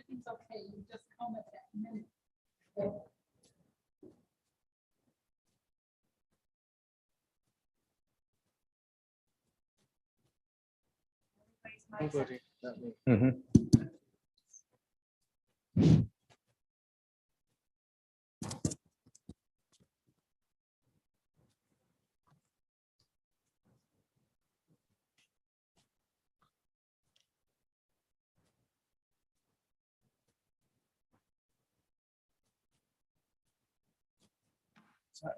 everything's okay. You just come at that minute. Okay. Nobody, not me. Sorry.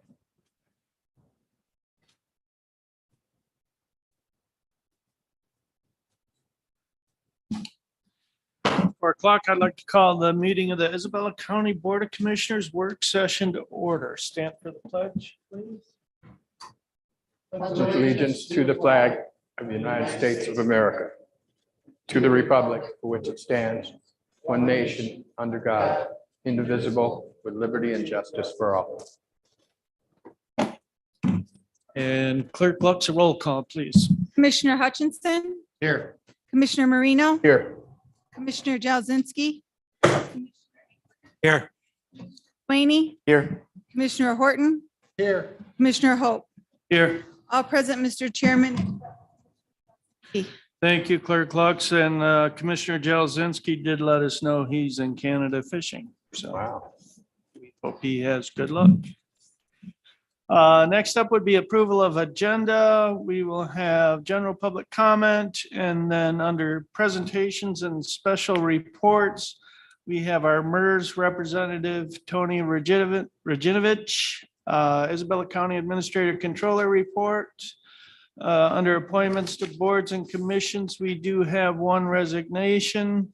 4 o'clock, I'd like to call the meeting of the Isabella County Board of Commissioners work session to order. Stand for the pledge, please. Pledge allegiance to the flag of the United States of America, to the republic for which it stands, one nation, under God, indivisible, with liberty and justice for all. And Clerk Lux, a roll call, please. Commissioner Hutchinson, Here. Commissioner Marino, Here. Commissioner Jalzinski, Here. Swaney, Here. Commissioner Horton, Here. Commissioner Hope. Here. All present, Mr. Chairman. Thank you, Clerk Lux, and Commissioner Jalzinski did let us know he's in Canada fishing, so Wow. we hope he has good luck. Next up would be approval of agenda. We will have general public comment, and then under presentations and special reports, we have our MERS representative, Tony Reginovich, Isabella County Administrator Controller report. Under appointments to boards and commissions, we do have one resignation.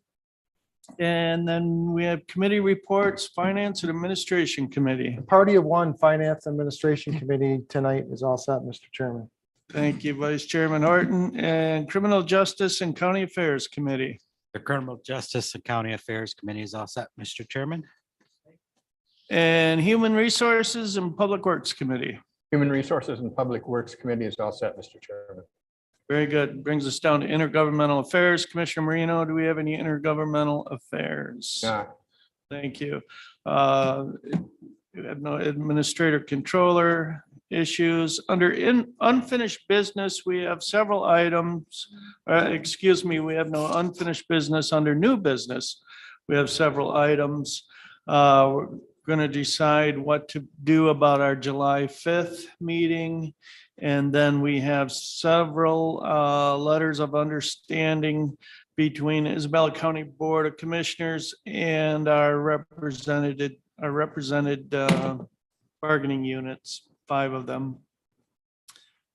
And then we have committee reports, Finance and Administration Committee. Party of one, Finance Administration Committee tonight is all set, Mr. Chairman. Thank you, Vice Chairman Horton, and Criminal Justice and County Affairs Committee. The Criminal Justice and County Affairs Committee is all set, Mr. Chairman. And Human Resources and Public Works Committee. Human Resources and Public Works Committee is all set, Mr. Chairman. Very good. Brings us down to Intergovernmental Affairs. Commissioner Marino, do we have any intergovernmental affairs? Thank you. We have no administrator controller issues. Under unfinished business, we have several items. Excuse me, we have no unfinished business under new business. We have several items. We're going to decide what to do about our July 5th meeting. And then we have several letters of understanding between Isabella County Board of Commissioners and our represented bargaining units, 5 of them.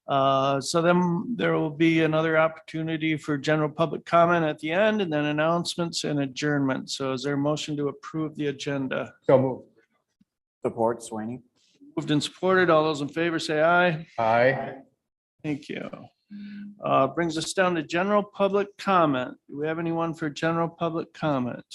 So then there will be another opportunity for general public comment at the end, and then announcements and adjournment. So is there a motion to approve the agenda? So moved. Support Swaney. Moved and supported. All those in favor say aye. Aye. Thank you. Brings us down to general public comment. Do we have anyone for general public comment?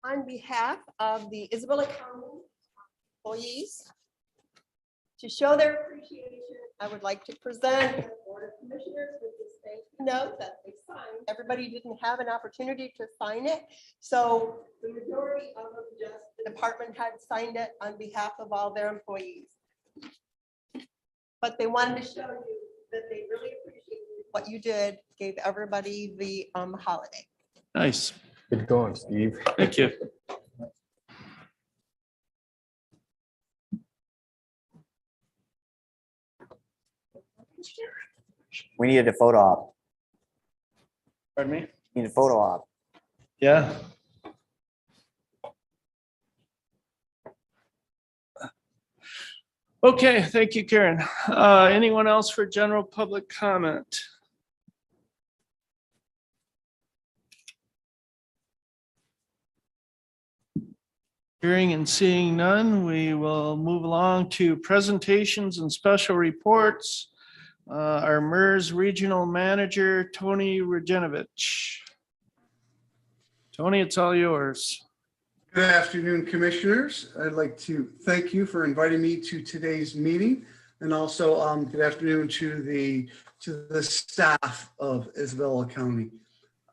On behalf of the Isabella County employees, to show their appreciation, I would like to present the Board of Commissioners with this thank you note that they signed. Everybody didn't have an opportunity to sign it, so the majority of them, just the department had signed it on behalf of all their employees. But they wanted to show you that they really appreciate what you did, gave everybody the holiday. Nice. Good going, Steve. Thank you. We needed a photo op. Pardon me? Need a photo op. Yeah. Okay, thank you, Karen. Anyone else for general public comment? Hearing and seeing none, we will move along to presentations and special reports. Our MERS Regional Manager, Tony Rajanovich. Tony, it's all yours. Good afternoon, Commissioners. I'd like to thank you for inviting me to today's meeting, and also good afternoon to the staff of Isabella County.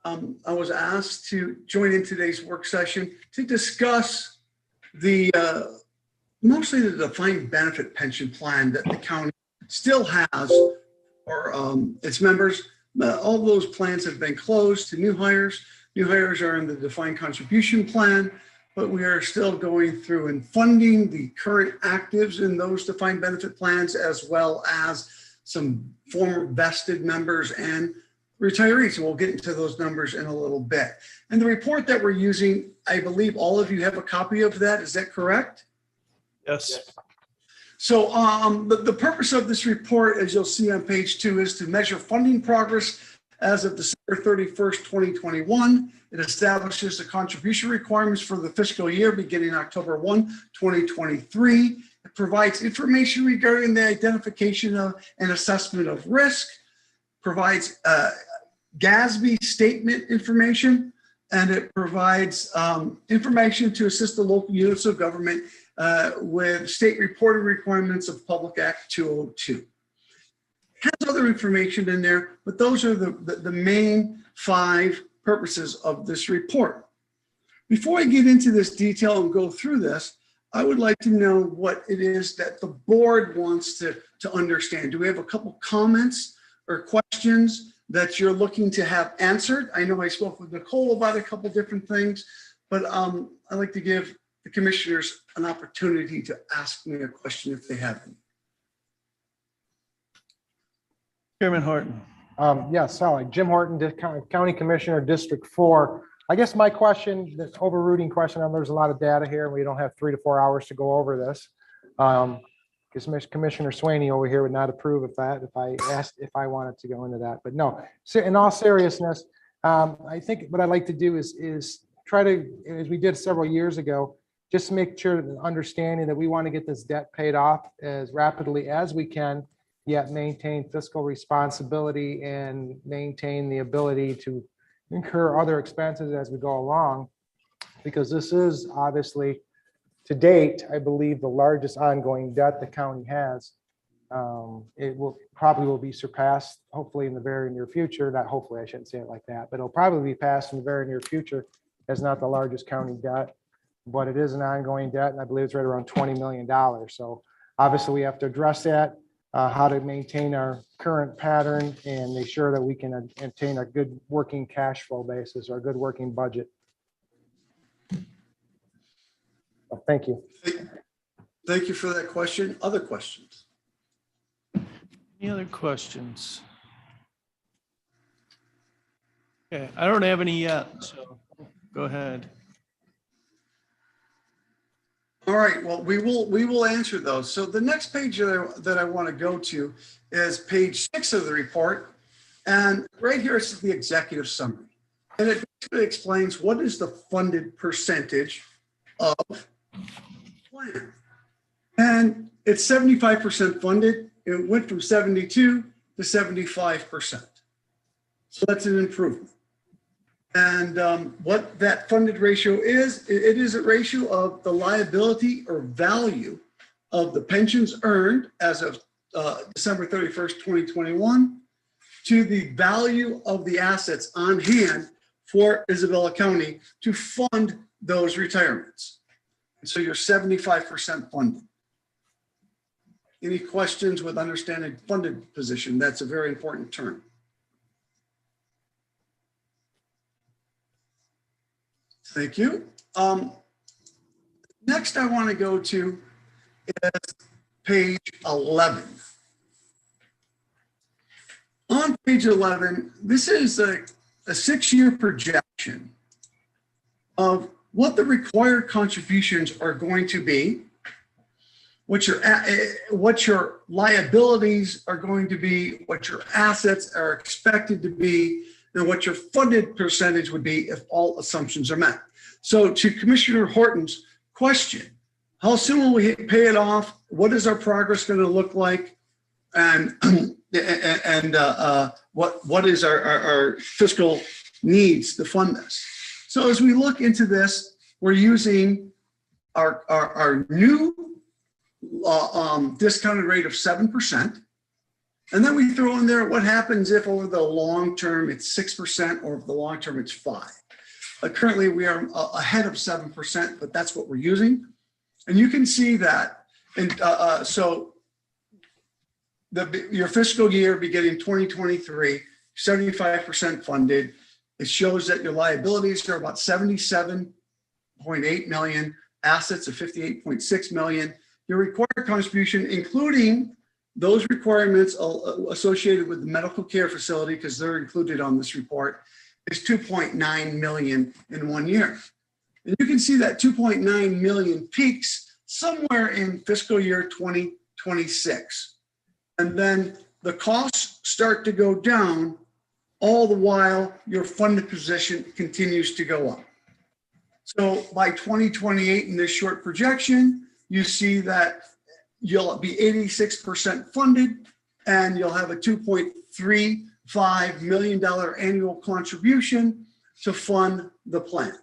I was asked to join in today's work session to discuss mostly the defined benefit pension plan that the county still has for its members. All those plans have been closed to new hires. New hires are in the defined contribution plan, but we are still going through and funding the current actives in those defined benefit plans, as well as some former vested members and retirees. And we'll get into those numbers in a little bit. And the report that we're using, I believe all of you have a copy of that. Is that correct? Yes. So the purpose of this report, as you'll see on page 2, is to measure funding progress as of December 31st, 2021. It establishes the contribution requirements for the fiscal year beginning October 1, 2023. It provides information regarding the identification of and assessment of risk, provides GASB statement information, and it provides information to assist the local units of government with state reporting requirements of Public Act 202. It has other information in there, but those are the main 5 purposes of this report. Before I get into this detail and go through this, I would like to know what it is that the board wants to understand. Do we have a couple comments or questions that you're looking to have answered? I know I spoke with Nicole about a couple different things, but I'd like to give the commissioners an opportunity to ask me a question if they have any. Chairman Horton. Yes, Sally, Jim Horton, County Commissioner, District 4. I guess my question, the overrooting question, there's a lot of data here and we don't have 3 to 4 hours to go over this. Because Commissioner Swaney over here would not approve of that if I asked if I wanted to go into that. But no, in all seriousness, I think what I'd like to do is try to, as we did several years ago, just make sure that understanding that we want to get this debt paid off as rapidly as we can, yet maintain fiscal responsibility and maintain the ability to incur other expenses as we go along. Because this is obviously, to date, I believe the largest ongoing debt the county has. It will probably be surpassed, hopefully in the very near future. Not hopefully, I shouldn't say it like that, but it'll probably be passed in the very near future as not the largest county debt, but it is an ongoing debt, and I believe it's right around $20 million. So obviously, we have to address that, how to maintain our current pattern and make sure that we can attain a good working cash flow basis or a good working budget. Thank you. Thank you for that question. Other questions? Any other questions? Okay, I don't have any yet, so go ahead. All right, well, we will answer those. So the next page that I want to go to is page 6 of the report. And right here is the executive summary. And it basically explains what is the funded percentage of plan. And it's 75% funded. It went from 72 to 75%. So that's an improvement. And what that funded ratio is, it is a ratio of the liability or value of the pensions earned as of December 31st, 2021 to the value of the assets on hand for Isabella County to fund those retirements. And so you're 75% funded. Any questions with understanding funded position? That's a very important term. Thank you. Next, I want to go to is page 11. On page 11, this is a 6-year projection of what the required contributions are going to be, what your liabilities are going to be, what your assets are expected to be, and what your funded percentage would be if all assumptions are met. So to Commissioner Horton's question. How soon will we pay it off? What is our progress going to look like? And what is our fiscal needs to fund this? So as we look into this, we're using our new discounted rate of 7%. And then we throw in there what happens if over the long term it's 6% or if the long term it's 5%. Currently we are ahead of 7%, but that's what we're using. And you can see that. And so your fiscal year beginning 2023, 75% funded. It shows that your liabilities are about 77.8 million, assets of 58.6 million. Your required contribution, including those requirements associated with the medical care facility, because they're included on this report, is 2.9 million in 1 year. And you can see that 2.9 million peaks somewhere in fiscal year 2026. And then the costs start to go down, all the while your funded position continues to go up. So by 2028 in this short projection, you see that you'll be 86% funded and you'll have a $2.35 million annual contribution to fund the plan.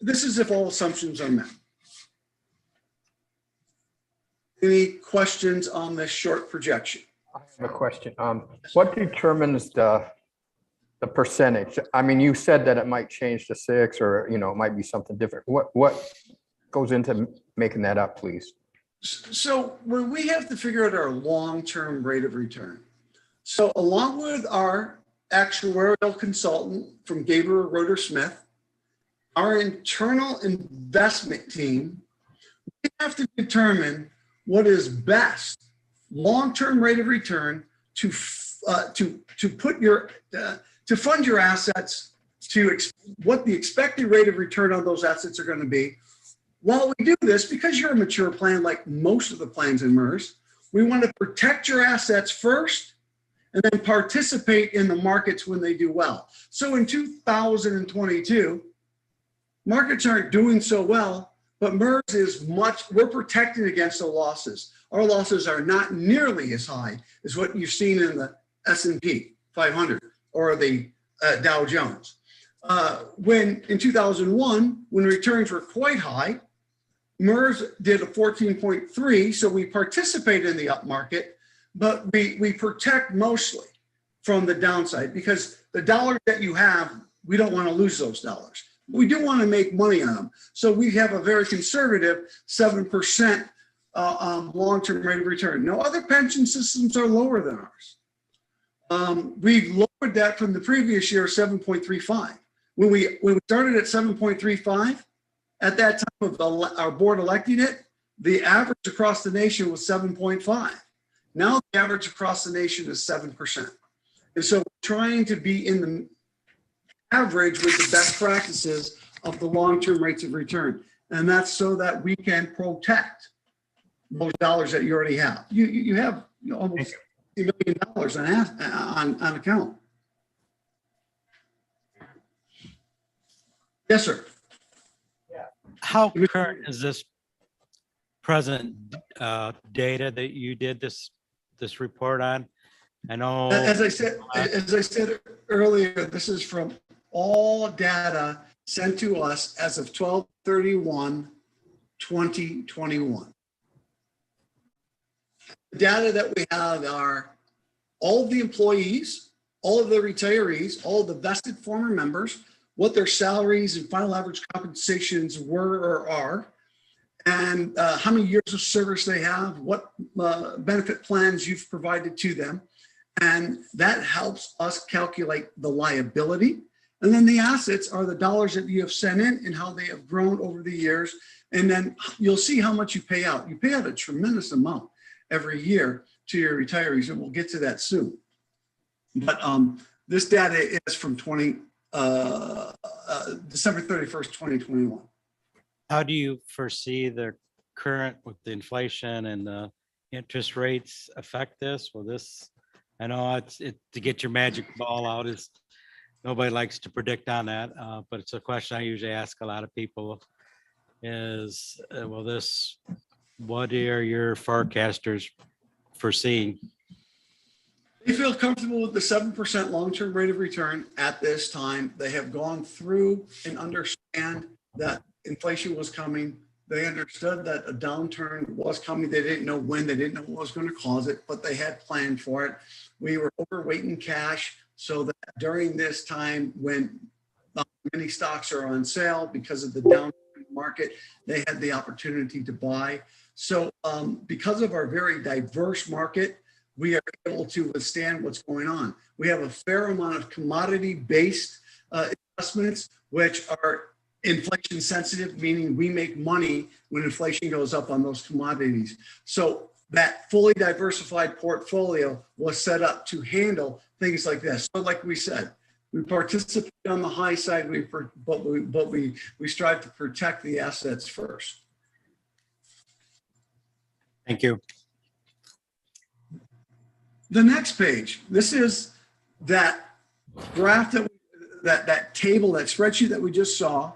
This is if all assumptions are met. Any questions on this short projection? I have a question. What determines the percentage? I mean, you said that it might change to 6 or, it might be something different. What goes into making that up, please? So when we have to figure out our long-term rate of return. So along with our actuarial consultant from Gabriel Roeder Smith, our internal investment team, we have to determine what is best long-term rate of return to fund your assets to what the expected rate of return on those assets are going to be. While we do this, because you're a mature plan, like most of the plans in MERS, we want to protect your assets first and then participate in the markets when they do well. So in 2022, markets aren't doing so well, but MERS is we're protected against the losses. Our losses are not nearly as high as what you've seen in the S&P 500 or the Dow Jones. When in 2001, when returns were quite high, MERS did a 14.3, so we participate in the up market, but we protect mostly from the downside because the dollars that you have, we don't want to lose those dollars. We do want to make money on them. So we have a very conservative 7% long-term rate of return. No other pension systems are lower than ours. We've lowered that from the previous year, 7.35. When we started at 7.35, at that time of our board electing it, the average across the nation was 7.5. Now the average across the nation is 7%. And so we're trying to be in the average with the best practices of the long-term rates of return. And that's so that we can protect those dollars that you already have. You have almost $1 million on account. Yes, sir. How current is this present data that you did this report on? I know. As I said earlier, this is from all data sent to us as of 12/31/2021. The data that we have are all of the employees, all of the retirees, all of the vested former members, what their salaries and final average compensations were or are, and how many years of service they have, what benefit plans you've provided to them. And that helps us calculate the liability. And then the assets are the dollars that you have sent in and how they have grown over the years. And then you'll see how much you pay out. You pay out a tremendous amount every year to your retirees, and we'll get to that soon. But this data is from December 31st, 2021. How do you foresee the current with the inflation and the interest rates affect this? Will this, I know it's to get your magic ball out is nobody likes to predict on that, but it's a question I usually ask a lot of people. is, what are your forecasters foreseeing? They feel comfortable with the 7% long-term rate of return at this time. They have gone through and understand that inflation was coming. They understood that a downturn was coming. They didn't know when, they didn't know what was going to cause it, but they had planned for it. We were overweight in cash so that during this time when many stocks are on sale because of the downturn market, they had the opportunity to buy. So because of our very diverse market, we are able to withstand what's going on. We have a fair amount of commodity-based investments, which are inflation sensitive, meaning we make money when inflation goes up on those commodities. So that fully diversified portfolio was set up to handle things like this. So like we said, we participate on the high side, but we strive to protect the assets first. Thank you. The next page, this is that graph that table, that spreadsheet that we just saw,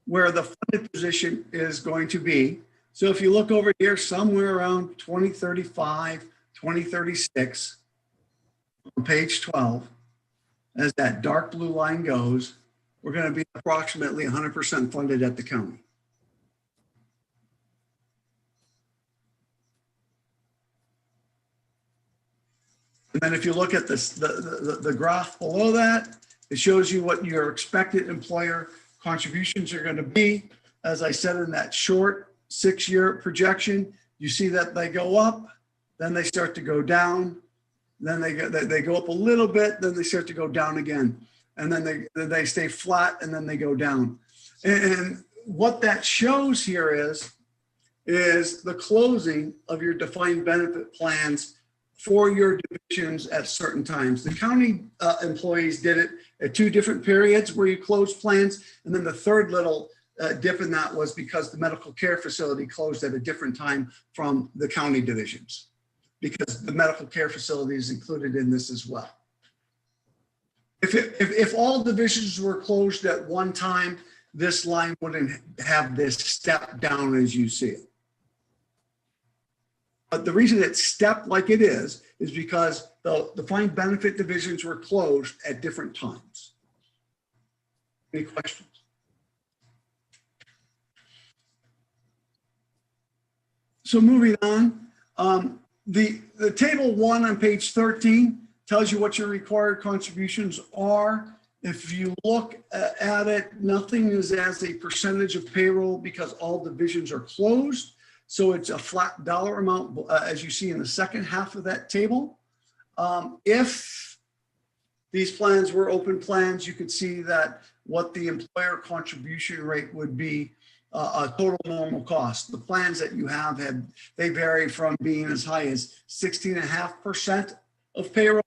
where the funded position is going to be. So if you look over here, somewhere around 2035, 2036, on page 12, as that dark blue line goes, we're going to be approximately 100% funded at the county. And then if you look at this, the graph below that, it shows you what your expected employer contributions are going to be. As I said, in that short 6-year projection, you see that they go up, then they start to go down, then they go up a little bit, then they start to go down again, and then they stay flat, and then they go down. And what that shows here is the closing of your defined benefit plans for your divisions at certain times. The county employees did it at 2 different periods where you closed plans. And then the third little dip in that was because the medical care facility closed at a different time from the county divisions, because the medical care facility is included in this as well. If all divisions were closed at one time, this line wouldn't have this step down as you see it. But the reason it's stepped like it is because the defined benefit divisions were closed at different times. Any questions? So moving on, the table 1 on page 13 tells you what your required contributions are. If you look at it, nothing is as a percentage of payroll because all divisions are closed. So it's a flat dollar amount, as you see in the second half of that table. If these plans were open plans, you could see that what the employer contribution rate would be a total normal cost. The plans that you have they vary from being as high as 16.5% of payroll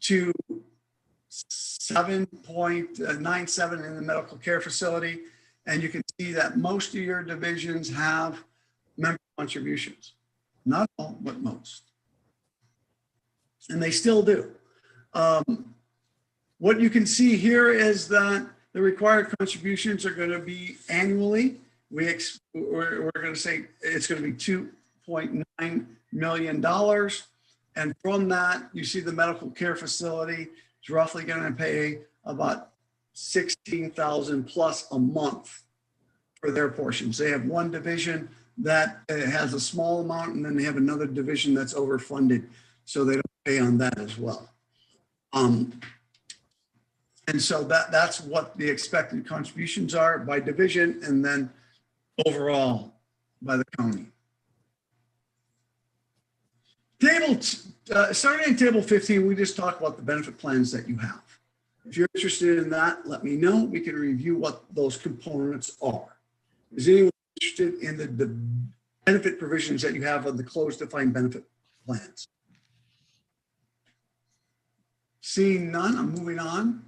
to 7.97 in the medical care facility. And you can see that most of your divisions have member contributions. Not all, but most. And they still do. What you can see here is that the required contributions are going to be annually. We're going to say it's going to be $2.9 million. And from that, you see the medical care facility is roughly going to pay about $16,000 plus a month for their portions. They have one division that has a small amount, and then they have another division that's overfunded, so they don't pay on that as well. And so that's what the expected contributions are by division, and then overall by the county. Starting in table 15, we just talk about the benefit plans that you have. If you're interested in that, let me know. We can review what those components are. Is anyone interested in the benefit provisions that you have on the closed defined benefit plans? Seeing none, I'm moving on.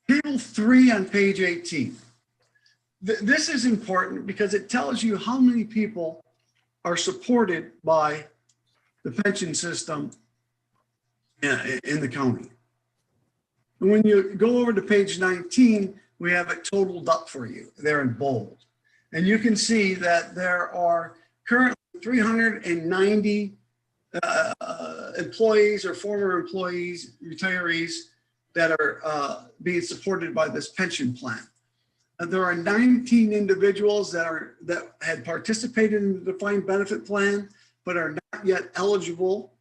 Table 3 on page 18. This is important because it tells you how many people are supported by the pension system in the county. And when you go over to page 19, we have it totaled up for you. They're in bold. And you can see that there are currently 390 employees or former employees, retirees that are being supported by this pension plan. And there are 19 individuals that had participated in the defined benefit plan, but are not yet eligible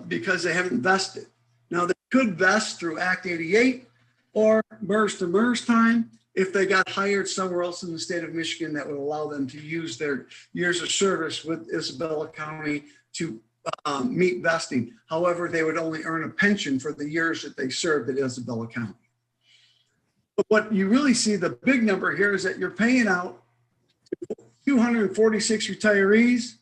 because they haven't vested. Now, they could vest through Act 88 or MERS to MERS time if they got hired somewhere else in the state of Michigan that would allow them to use their years of service with Isabella County to meet vesting. However, they would only earn a pension for the years that they served at Isabella County. But what you really see, the big number here is that you're paying out 246 retirees.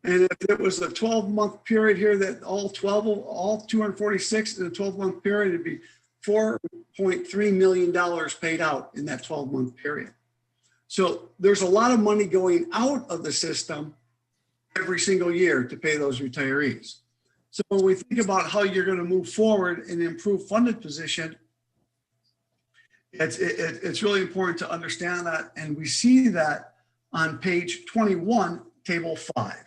And if it was a 12-month period here, that all 246 in a 12-month period, it'd be $4.3 million paid out in that 12-month period. So there's a lot of money going out of the system every single year to pay those retirees. So when we think about how you're going to move forward and improve funded position, it's really important to understand that. And we see that on page 21, table 5.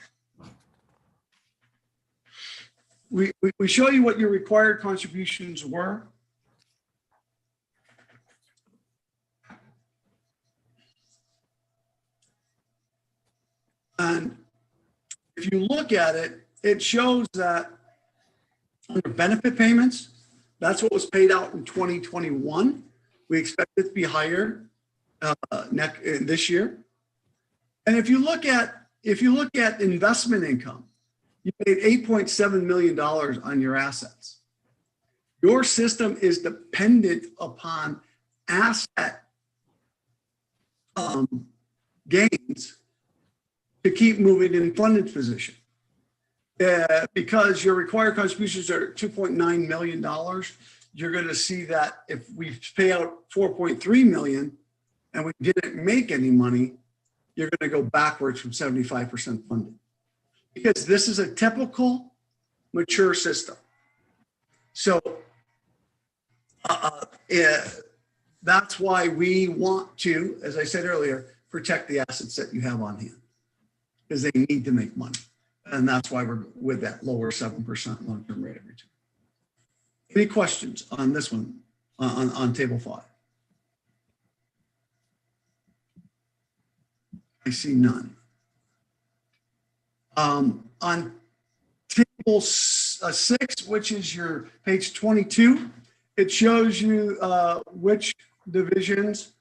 We show you what your required contributions were. And if you look at it, it shows that under benefit payments, that's what was paid out in 2021. We expect it to be higher this year. And if you look at investment income, you paid $8.7 million on your assets. Your system is dependent upon asset gains to keep moving in funded position. Because your required contributions are $2.9 million, you're going to see that if we pay out $4.3 million and we didn't make any money, you're going to go backwards from 75% funded. Because this is a typical mature system. So that's why we want to, as I said earlier, protect the assets that you have on hand, because they need to make money. And that's why we're with that lower 7% long-term rate of return. Any questions on this one, on table 5? I see none. On table 6, which is your page 22, it shows you which divisions.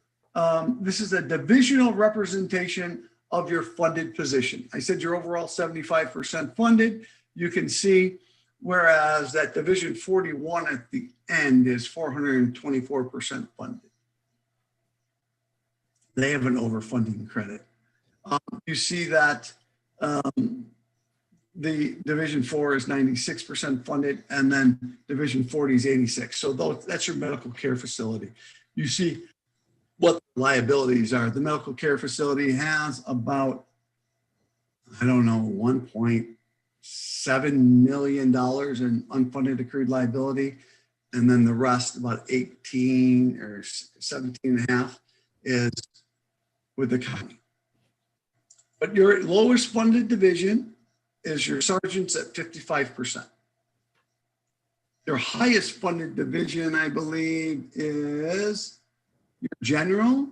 This is a divisional representation of your funded position. I said you're overall 75% funded. You can see, whereas that division 41 at the end is 424% funded. They have an overfunding credit. You see that the division 4 is 96% funded, and then division 40 is 86. So that's your medical care facility. You see what the liabilities are. The medical care facility has about, I don't know, $1.7 million in unfunded accrued liability. And then the rest, about 18 or 17 and a half, is with the county. But your lowest funded division is your sergeants at 55%. Your highest funded division, I believe, is your general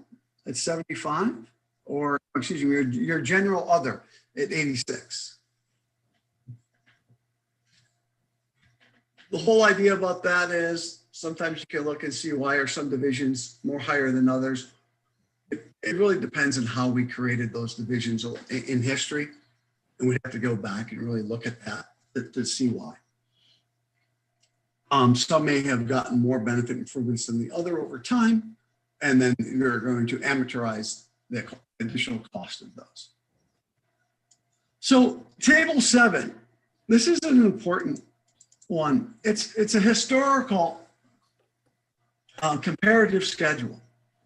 at 75, or excuse me, your general other at 86. The whole idea about that is sometimes you can look and see why are some divisions more higher than others. It really depends on how we created those divisions in history. And we'd have to go back and really look at that to see why. Some may have gotten more benefit improvements than the other over time. And then we're going to amortize the additional cost of those. So table 7, this is an important one. It's a historical comparative schedule.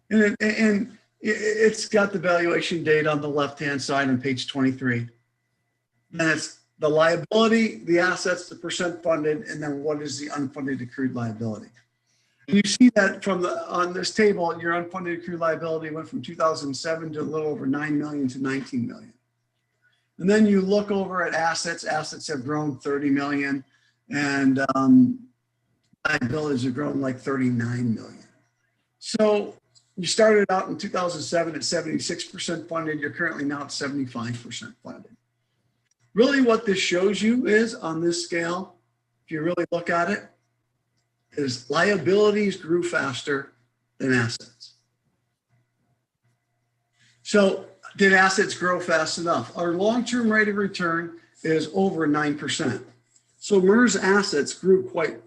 And it's got the valuation date on the left-hand side on page 23. And it's the liability, the assets, the percent funded, and then what is the unfunded accrued liability. And you see that on this table, your unfunded accrued liability went from 2007 to a little over 9 million to 19 million. And then you look over at assets. Assets have grown 30 million, and liabilities have grown like 39 million. So you started out in 2007 at 76% funded. You're currently now at 75% funded. Really what this shows you is on this scale, if you really look at it, is liabilities grew faster than assets. So did assets grow fast enough? Our long-term rate of return is over 9%. So MERS assets grew quite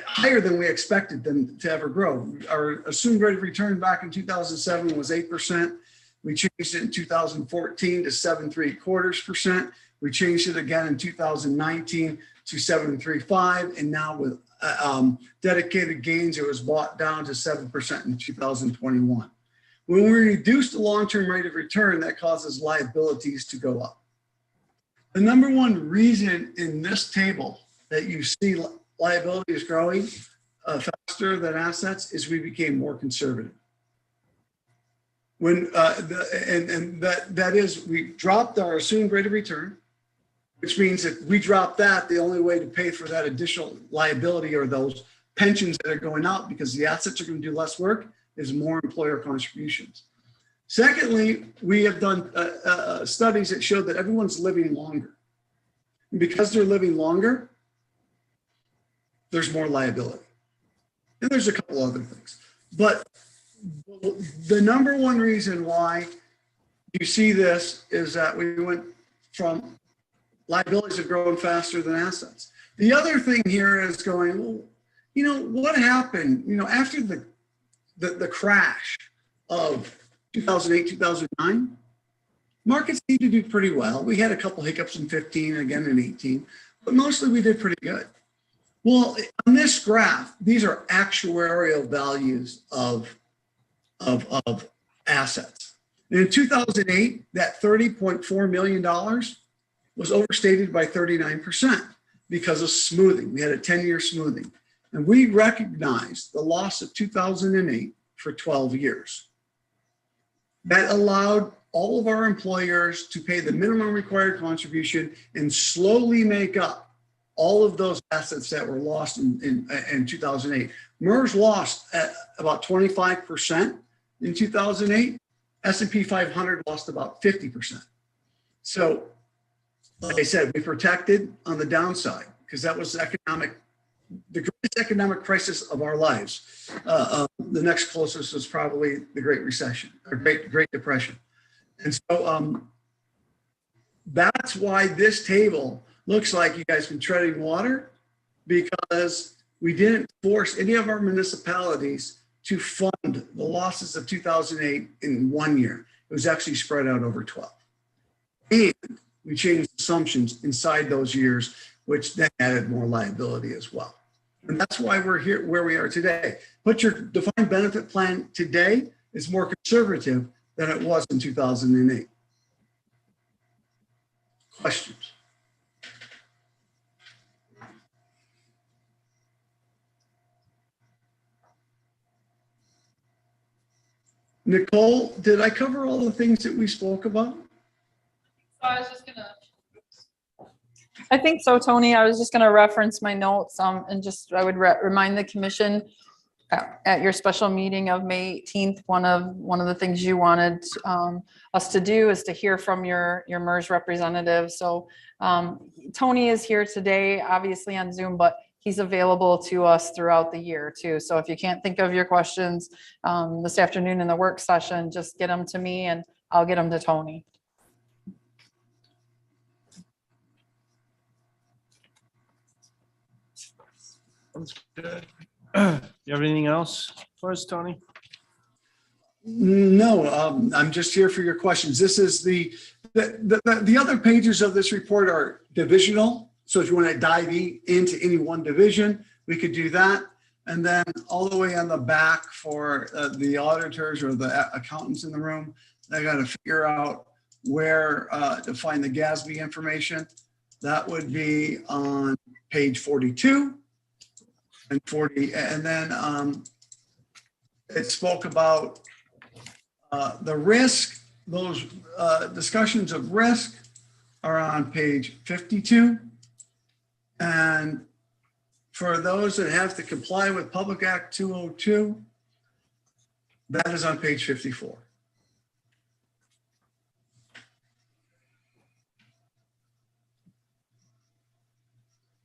higher than we expected them to ever grow. Our assumed rate of return back in 2007 was 8%. We changed it in 2014 to 7.75%. We changed it again in 2019 to 7.35, and now with dedicated gains, it was brought down to 7% in 2021. When we reduce the long-term rate of return, that causes liabilities to go up. The number one reason in this table that you see liabilities growing faster than assets is we became more conservative. When that is, we dropped our assumed rate of return, which means if we drop that, the only way to pay for that additional liability or those pensions that are going out because the assets are going to do less work is more employer contributions. Secondly, we have done studies that show that everyone's living longer. And because they're living longer, there's more liability. And there's a couple other things. But the number one reason why you see this is that we went from liabilities have grown faster than assets. The other thing here is going, well, you know, what happened, you know, after the crash of 2008, 2009, markets seemed to do pretty well. We had a couple hiccups in 15, again in 18, but mostly we did pretty good. Well, on this graph, these are actuarial values of assets. And in 2008, that $30.4 million was overstated by 39% because of smoothing. We had a 10-year smoothing. And we recognized the loss of 2008 for 12 years. That allowed all of our employers to pay the minimum required contribution and slowly make up all of those assets that were lost in 2008. MERS lost at about 25% in 2008. S&P 500 lost about 50%. So, like I said, we protected on the downside because that was the greatest economic crisis of our lives. The next closest was probably the Great Recession, or Great Depression. And so that's why this table looks like you guys been treading water, because we didn't force any of our municipalities to fund the losses of 2008 in 1 year. It was actually spread out over 12. And we changed assumptions inside those years, which then added more liability as well. And that's why we're here where we are today. But your defined benefit plan today is more conservative than it was in 2008. Questions? Nicole, did I cover all the things that we spoke about? So I was just gonna. I think so, Tony. I was just going to reference my notes and just I would remind the commission at your special meeting of May 18th, one of the things you wanted us to do is to hear from your MERS representative. So Tony is here today, obviously on Zoom, but he's available to us throughout the year too. So if you can't think of your questions this afternoon in the work session, just get them to me and I'll get them to Tony. That's good. You have anything else for us, Tony? No, I'm just here for your questions. This is the other pages of this report are divisional. So if you want to dive into any one division, we could do that. And then all the way on the back for the auditors or the accountants in the room, they got to figure out where to find the GASB information. That would be on page 42 and 40. And then It spoke about the risk. Those discussions of risk are on page 52. And for those that have to comply with Public Act 202, that is on page 54.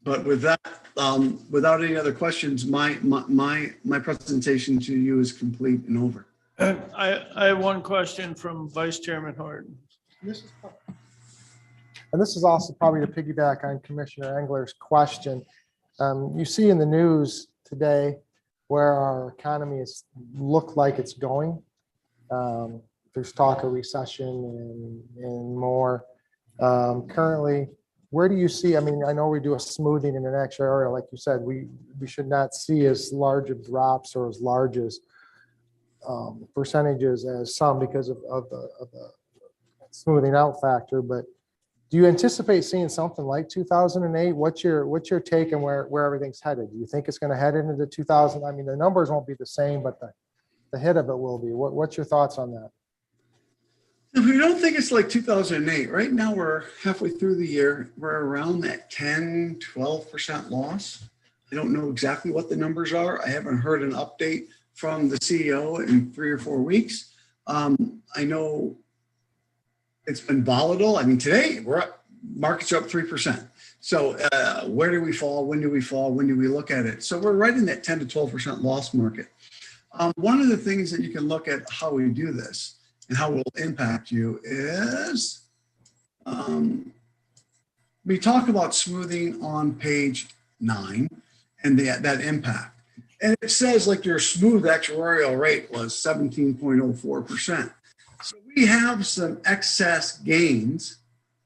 But with that, without any other questions, my presentation to you is complete and over. I have one question from Vice Chairman Horton. And this is also probably to piggyback on Commissioner Engler's question. You see in the news today where our economy is look like it's going. There's talk of recession and more. Currently, where do you see, I mean, I know we do a smoothing in an actuarial, like you said, we should not see as large of drops or as large as percentages as some because of the smoothing out factor. But do you anticipate seeing something like 2008? What's your take on where everything's headed? Do you think it's going to head into 2000? I mean, the numbers won't be the same, but the hit of it will be. What's your thoughts on that? If we don't think it's like 2008, right now we're halfway through the year. We're around that 10, 12% loss. I don't know exactly what the numbers are. I haven't heard an update from the CEO in 3 or 4 weeks. I know it's been volatile. I mean, today markets are up 3%. So where do we fall? When do we fall? When do we look at it? So we're right in that 10 to 12% loss market. One of the things that you can look at how we do this and how it will impact you is we talk about smoothing on page 9 and that impact. And it says like your smooth actuarial rate was 17.04%. So we have some excess gains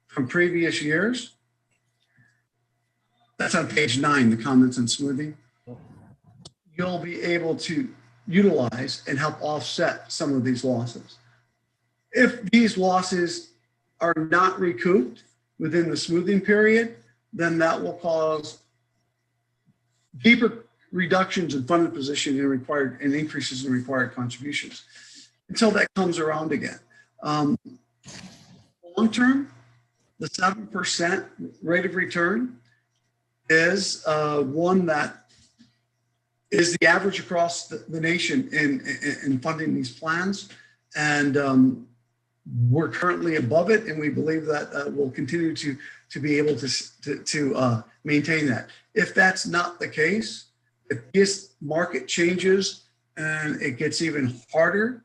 from previous years. That's on page 9, the comments on smoothing. You'll be able to utilize and help offset some of these losses. If these losses are not recouped within the smoothing period, then that will cause deeper reductions in funded position and increases in required contributions until that comes around again. Long term, the 7% rate of return is one that is the average across the nation in funding these plans. And we're currently above it, and we believe that we'll continue to be able to maintain that. If that's not the case, if this market changes and it gets even harder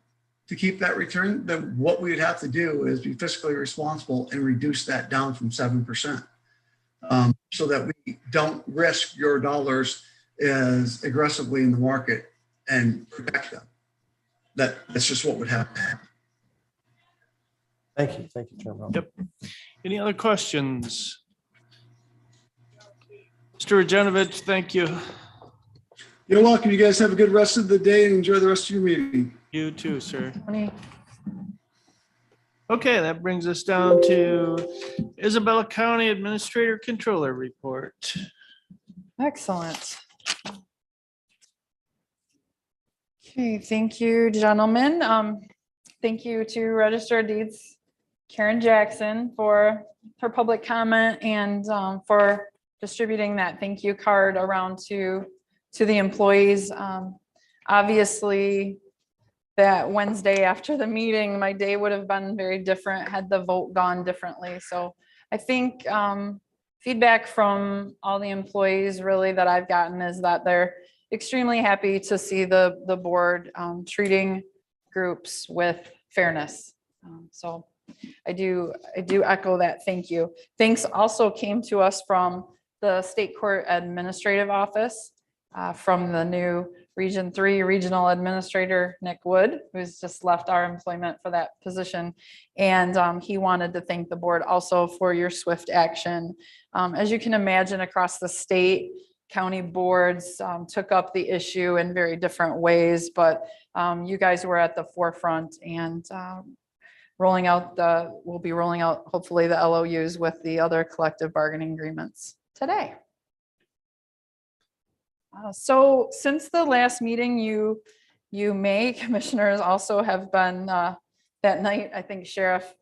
to keep that return, then what we'd have to do is be fiscally responsible and reduce that down from 7%, so that we don't risk your dollars as aggressively in the market and protect them. That's just what would happen. Thank you, Chairman. Yep. Any other questions? Mr. Rajanovich, thank you. You're welcome. You guys have a good rest of the day and enjoy the rest of your meeting. You too, sir. Tony. Okay, that brings us down to Isabella County Administrator Controller Report. Excellent. Okay, thank you, gentlemen. Thank you to Register of Deeds Karen Jackson for her public comment and for distributing that thank you card around to the employees. Obviously, that Wednesday after the meeting, my day would have been very different had the vote gone differently. So I think feedback from all the employees really that I've gotten is that they're extremely happy to see the board treating groups with fairness. So I do echo that. Thank you. Thanks also came to us from the State Court Administrative Office, from the new Region 3 Regional Administrator, Nick Wood, who's just left our employment for that position. And he wanted to thank the board also for your swift action. As you can imagine, across the state, county boards took up the issue in very different ways, but you guys were at the forefront and we'll be rolling out hopefully the LOUs with the other collective bargaining agreements today. So since the last meeting, you you may, commissioners also have been, that night, I think Sheriff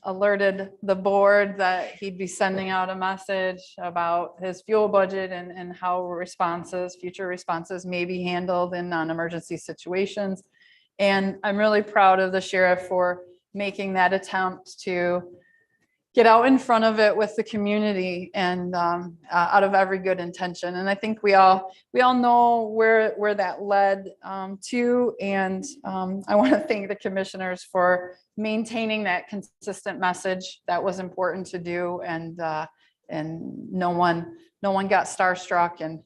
alerted the board that he'd be sending out a message about his fuel budget and how future responses may be handled in non-emergency situations. And I'm really proud of the sheriff for making that attempt to get out in front of it with the community and out of every good intention. And I think we all know where that led to. And I want to thank the commissioners for maintaining that consistent message. That was important to do. And no one got starstruck and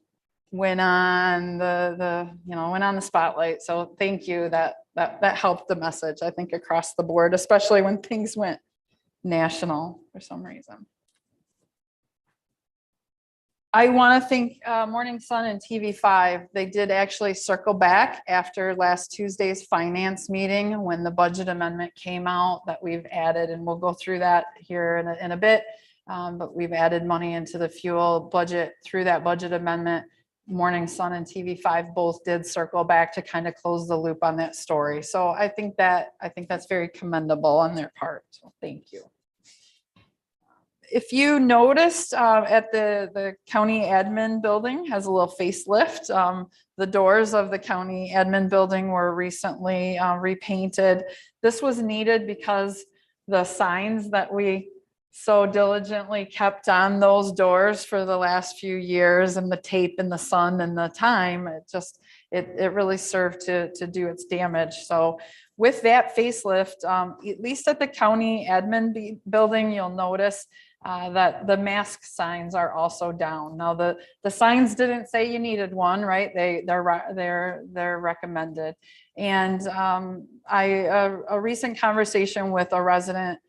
went on went on the spotlight. So thank you. That helped the message, I think, across the board, especially when things went national for some reason. I want to thank Morning Sun and TV5. They did actually circle back after last Tuesday's finance meeting when the budget amendment came out that we've added, and we'll go through that here in a bit. But we've added money into the fuel budget through that budget amendment. Morning Sun and TV5 both did circle back to kind of close the loop on that story. So I think that's very commendable on their part. So thank you. If you noticed at the county admin building has a little facelift. The doors of the county admin building were recently repainted. This was needed because the signs that we so diligently kept on those doors for the last few years, and the tape and the sun and the time, it really served to do its damage. So with that facelift, at least at the county admin building, you'll notice that the mask signs are also down. Now the signs didn't say you needed one, right? They're recommended. And a recent conversation with a resident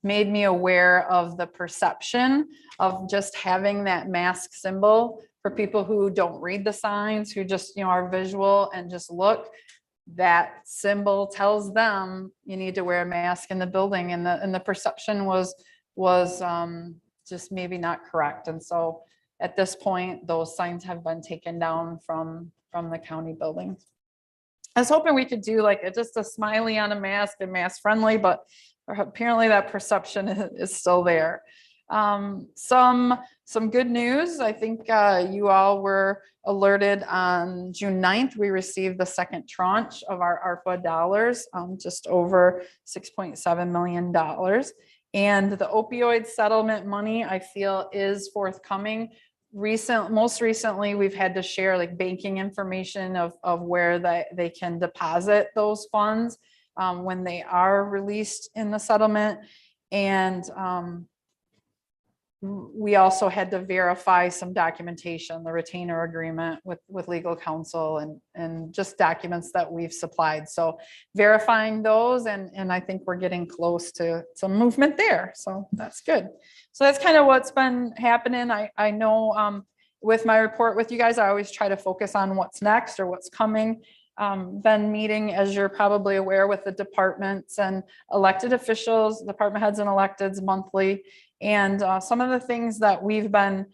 made me aware of the perception of just having that mask symbol for people who don't read the signs, who just are visual and just look. That symbol tells them you need to wear a mask in the building, and the perception was just maybe not correct. And so at this point, those signs have been taken down from the county building. I was hoping we could do like just a smiley on a mask and mask friendly, but apparently that perception is still there. Some good news. I think you all were alerted on June 9th. We received the second tranche of our ARPA dollars, just over $6.7 million. And the opioid settlement money, I feel, is forthcoming. Most recently, we've had to share like banking information of where they can deposit those funds when they are released in the settlement. And we also had to verify some documentation, the retainer agreement with legal counsel and just documents that we've supplied. So verifying those, and I think we're getting close to some movement there. So that's good. So that's kind of what's been happening. I know with my report with you guys, I always try to focus on what's next or what's coming. Been meeting, as you're probably aware, with the departments and elected officials, department heads and electeds monthly. And some of the things that we've been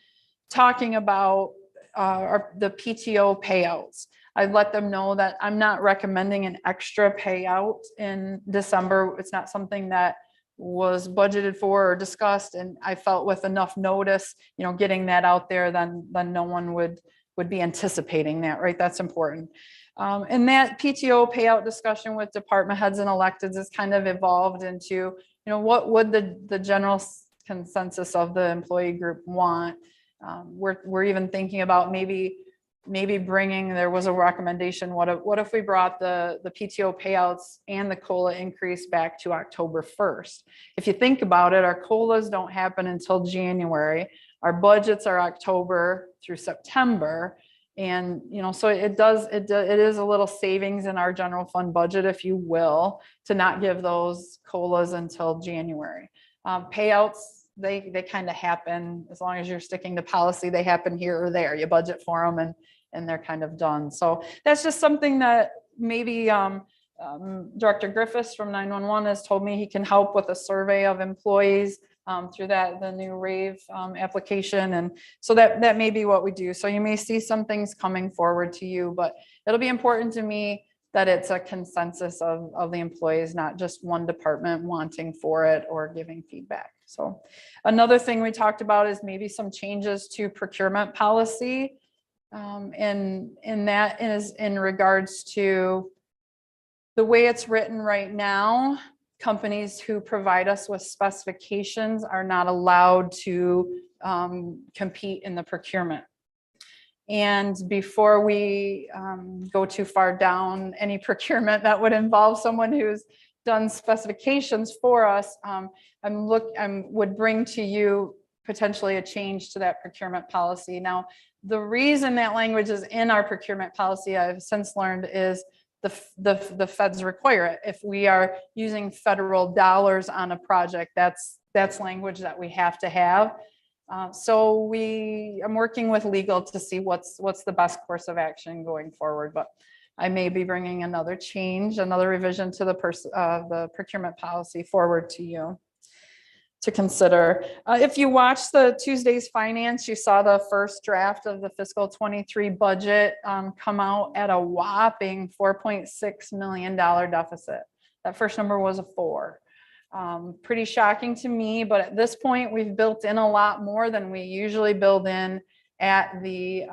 talking about are the PTO payouts. I've let them know that I'm not recommending an extra payout in December. It's not something that was budgeted for or discussed. And I felt with enough notice, getting that out there, then no one would be anticipating that, right? That's important. And that PTO payout discussion with department heads and electeds has kind of evolved into, what would the general consensus of the employee group want? We're even thinking about maybe bringing, there was a recommendation, what if we brought the PTO payouts and the COLA increase back to October 1st? If you think about it, our COLAs don't happen until January. Our budgets are October through September. And, so it is a little savings in our general fund budget, if you will, to not give those COLAs until January. Payouts, they kind of happen, as long as you're sticking to policy, they happen here or there. You budget for them and they're kind of done. So that's just something that maybe Director Griffiths from 911 has told me he can help with a survey of employees through the new RAVE application. And so that may be what we do. So you may see some things coming forward to you, but it'll be important to me that it's a consensus of the employees, not just one department wanting for it or giving feedback. So another thing we talked about is maybe some changes to procurement policy. And that is in regards to the way it's written right now. Companies who provide us with specifications are not allowed to compete in the procurement. And before we go too far down any procurement that would involve someone who's done specifications for us, I would bring to you potentially a change to that procurement policy. Now, the reason that language is in our procurement policy, I've since learned, is the feds require it. If we are using federal dollars on a project, that's language that we have to have. So I'm working with legal to see what's the best course of action going forward, but I may be bringing another change, another revision to the procurement policy forward to you to consider. If you watched the Tuesday's finance, you saw the first draft of the fiscal 23 budget come out at a whopping $4.6 million deficit. That first number was a 4. Pretty shocking to me, but at this point, we've built in a lot more than we usually build in at the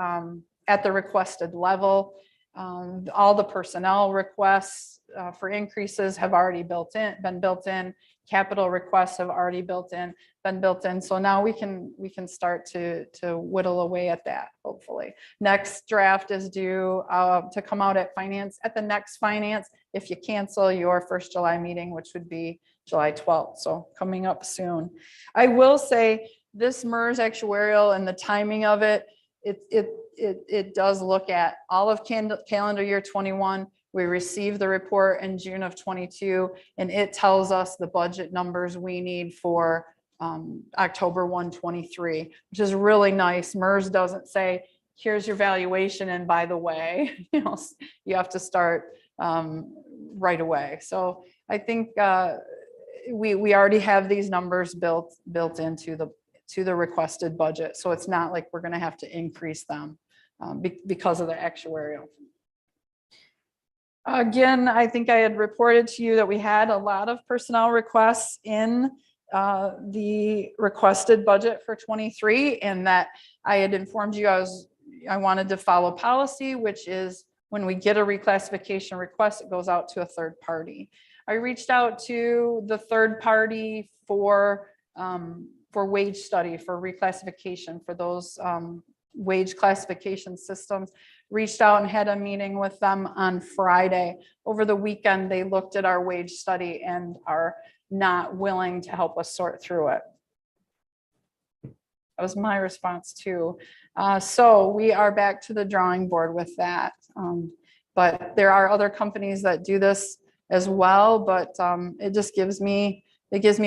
requested level. All the personnel requests for increases have already been built in. Capital requests have already been built in. So now we can start to whittle away at that, hopefully. Next draft is due to come out at the next finance, if you cancel your first July meeting, which would be July 12th. So coming up soon. I will say this MERS actuarial and the timing of it, it does look at all of calendar year 21. We received the report in June of 22, and it tells us the budget numbers we need for October 1, 23, which is really nice. MERS doesn't say, here's your valuation, and by the way, you have to start right away. So I think we already have these numbers built into the requested budget. So it's not like we're going to have to increase them because of the actuarial. Again, I think I had reported to you that we had a lot of personnel requests in the requested budget for 23, and that I had informed you I wanted to follow policy, which is when we get a reclassification request, it goes out to a third party. I reached out to the third party for wage study, for reclassification, for those wage classification systems. Reached out and had a meeting with them on Friday. Over the weekend, they looked at our wage study and are not willing to help us sort through it. That was my response too. So we are back to the drawing board with that. But there are other companies that do this as well, but it just gives me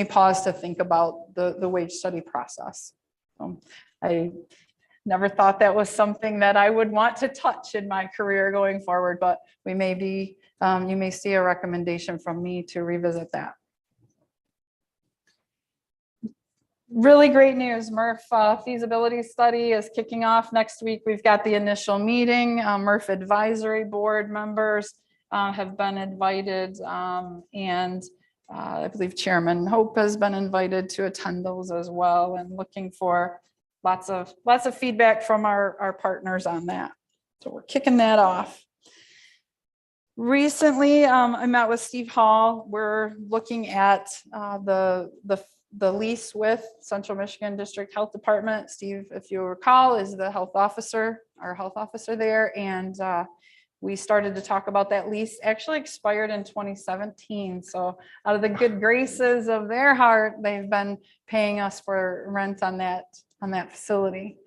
pause to think about the wage study process. I never thought that was something that I would want to touch in my career going forward, but we may be, you may see a recommendation from me to revisit that. Really great news. Murph feasibility study is kicking off next week. We've got the initial meeting. Murph advisory board members have been invited, and I believe Chairman Hope has been invited to attend those as well, and looking for lots of feedback from our partners on that. So we're kicking that off. Recently, I met with Steve Hall. We're looking at the lease with Central Michigan District Health Department. Steve, if you recall, is the health officer, our health officer there. And we started to talk about that lease. Actually expired in 2017. So out of the good graces of their heart, they've been paying us for rent on that facility.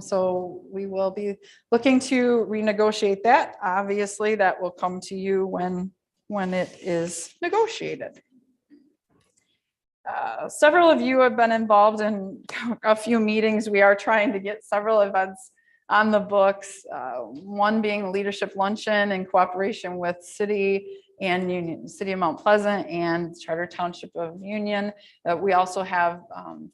So we will be looking to renegotiate that. Obviously, that will come to you when it is negotiated. Several of you have been involved in a few meetings. We are trying to get several events on the books. One being leadership luncheon in cooperation with City and Union, City of Mount Pleasant and Charter Township of Union. We also have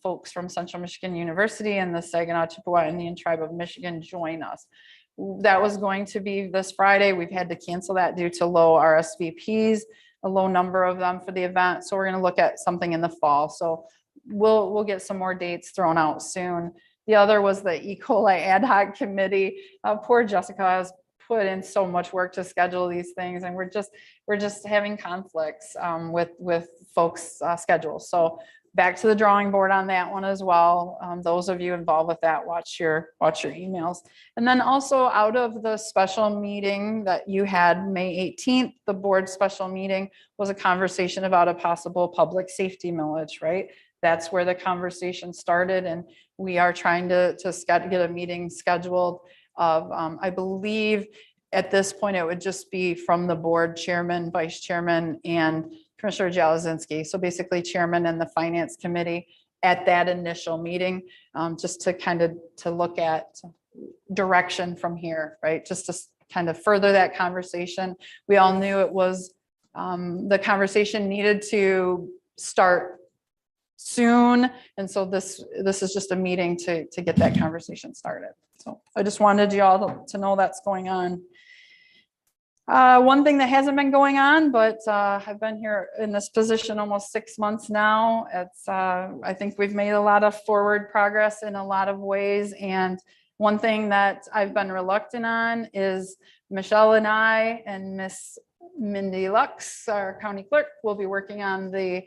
folks from Central Michigan University and the Saginaw Chippewa Indian Tribe of Michigan join us. That was going to be this Friday. We've had to cancel that due to low RSVPs, a low number of them for the event. So we're going to look at something in the fall. So we'll get some more dates thrown out soon. The other was the E. coli ad hoc committee. Poor Jessica has put in so much work to schedule these things, and we're just having conflicts with folks' schedules. So back to the drawing board on that one as well. Those of you involved with that, watch your emails. And then also out of the special meeting that you had May 18th, the board special meeting was a conversation about a possible public safety millage, right? That's where the conversation started, and we are trying to get a meeting scheduled of, I believe at this point, it would just be from the board chairman, vice chairman, and Commissioner Jalazinski. So basically chairman and the finance committee at that initial meeting, just to kind of to look at direction from here, right? Just to kind of further that conversation. We all knew it was, the conversation needed to start soon. And so this is just a meeting to get that conversation started. So I just wanted you all to know that's going on. One thing that hasn't been going on, but I've been here in this position almost 6 months now. It's I think we've made a lot of forward progress in a lot of ways. And one thing that I've been reluctant on is Michelle and I and Miss Mindy Lux, our county clerk, will be working on the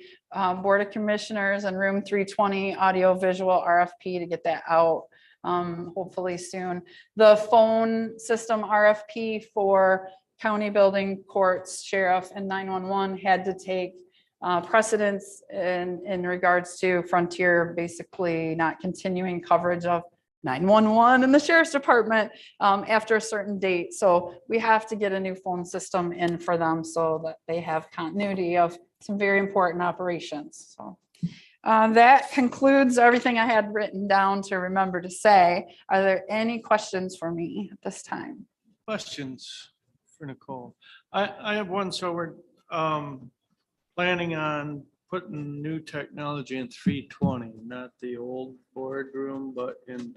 Board of Commissioners and Room 320 audio visual RFP to get that out hopefully soon. The phone system RFP for county building, courts, sheriff, and 911 had to take precedence in regards to Frontier basically not continuing coverage of 911 and the sheriff's department after a certain date. So we have to get a new phone system in for them so that they have continuity of some very important operations. So that concludes everything I had written down to remember to say. Are there any questions for me at this time? Questions for Nicole? I have one. So we're planning on putting new technology in 320, not the old boardroom, but in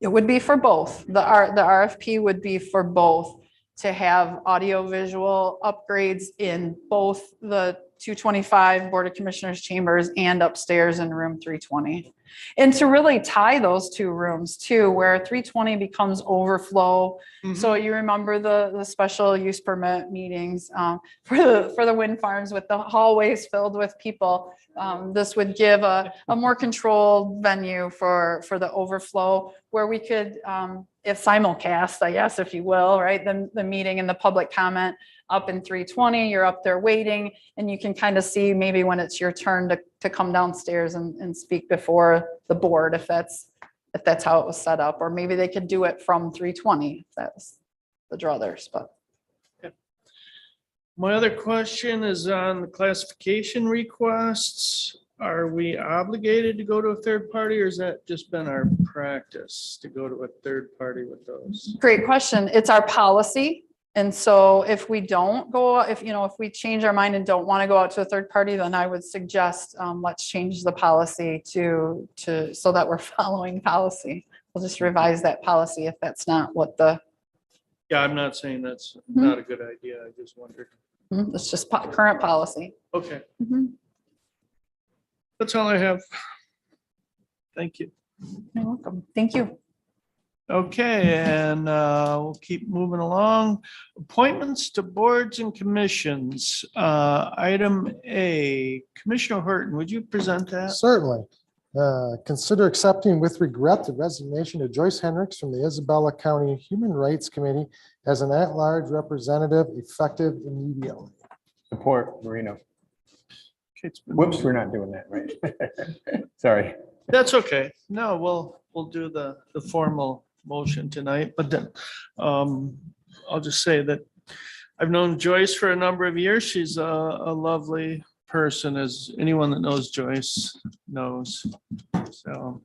It would be for both. The RFP would be for both, to have audio visual upgrades in both the 225 Board of Commissioners chambers and upstairs in room 320. And to really tie those two rooms too, where 320 becomes overflow. So you remember the special use permit meetings for the wind farms with the hallways filled with people. This would give a more controlled venue for the overflow, where we could, if simulcast, I guess, if you will, right? The meeting and the public comment up in 320, you're up there waiting, and you can kind of see maybe when it's your turn to come downstairs and speak before the board, if that's how it was set up, or maybe they could do it from 320, if that's the druthers, but. My other question is on the classification requests. Are we obligated to go to a third party, or has that just been our practice to go to a third party with those? Great question. It's our policy. And so if we don't go, if we change our mind and don't want to go out to a third party, then I would suggest let's change the policy to so that we're following policy. We'll just revise that policy if that's not what the. Yeah, I'm not saying that's not a good idea. I just wondered. It's just current policy. Okay. That's all I have. Thank you. You're welcome. Thank you. Okay, and we'll keep moving along. Appointments to boards and commissions. Item A, Commissioner Horton, would you present that? Certainly. Consider accepting with regret the resignation of Joyce Hendricks from the Isabella County Human Rights Committee as an at-large representative effective immediately. Support Marino. Okay, it's been- Whoops, we're not doing that, right? Sorry. That's okay. No, we'll do the formal motion tonight, but then I'll just say that I've known Joyce for a number of years. She's a lovely person, as anyone that knows Joyce knows. So.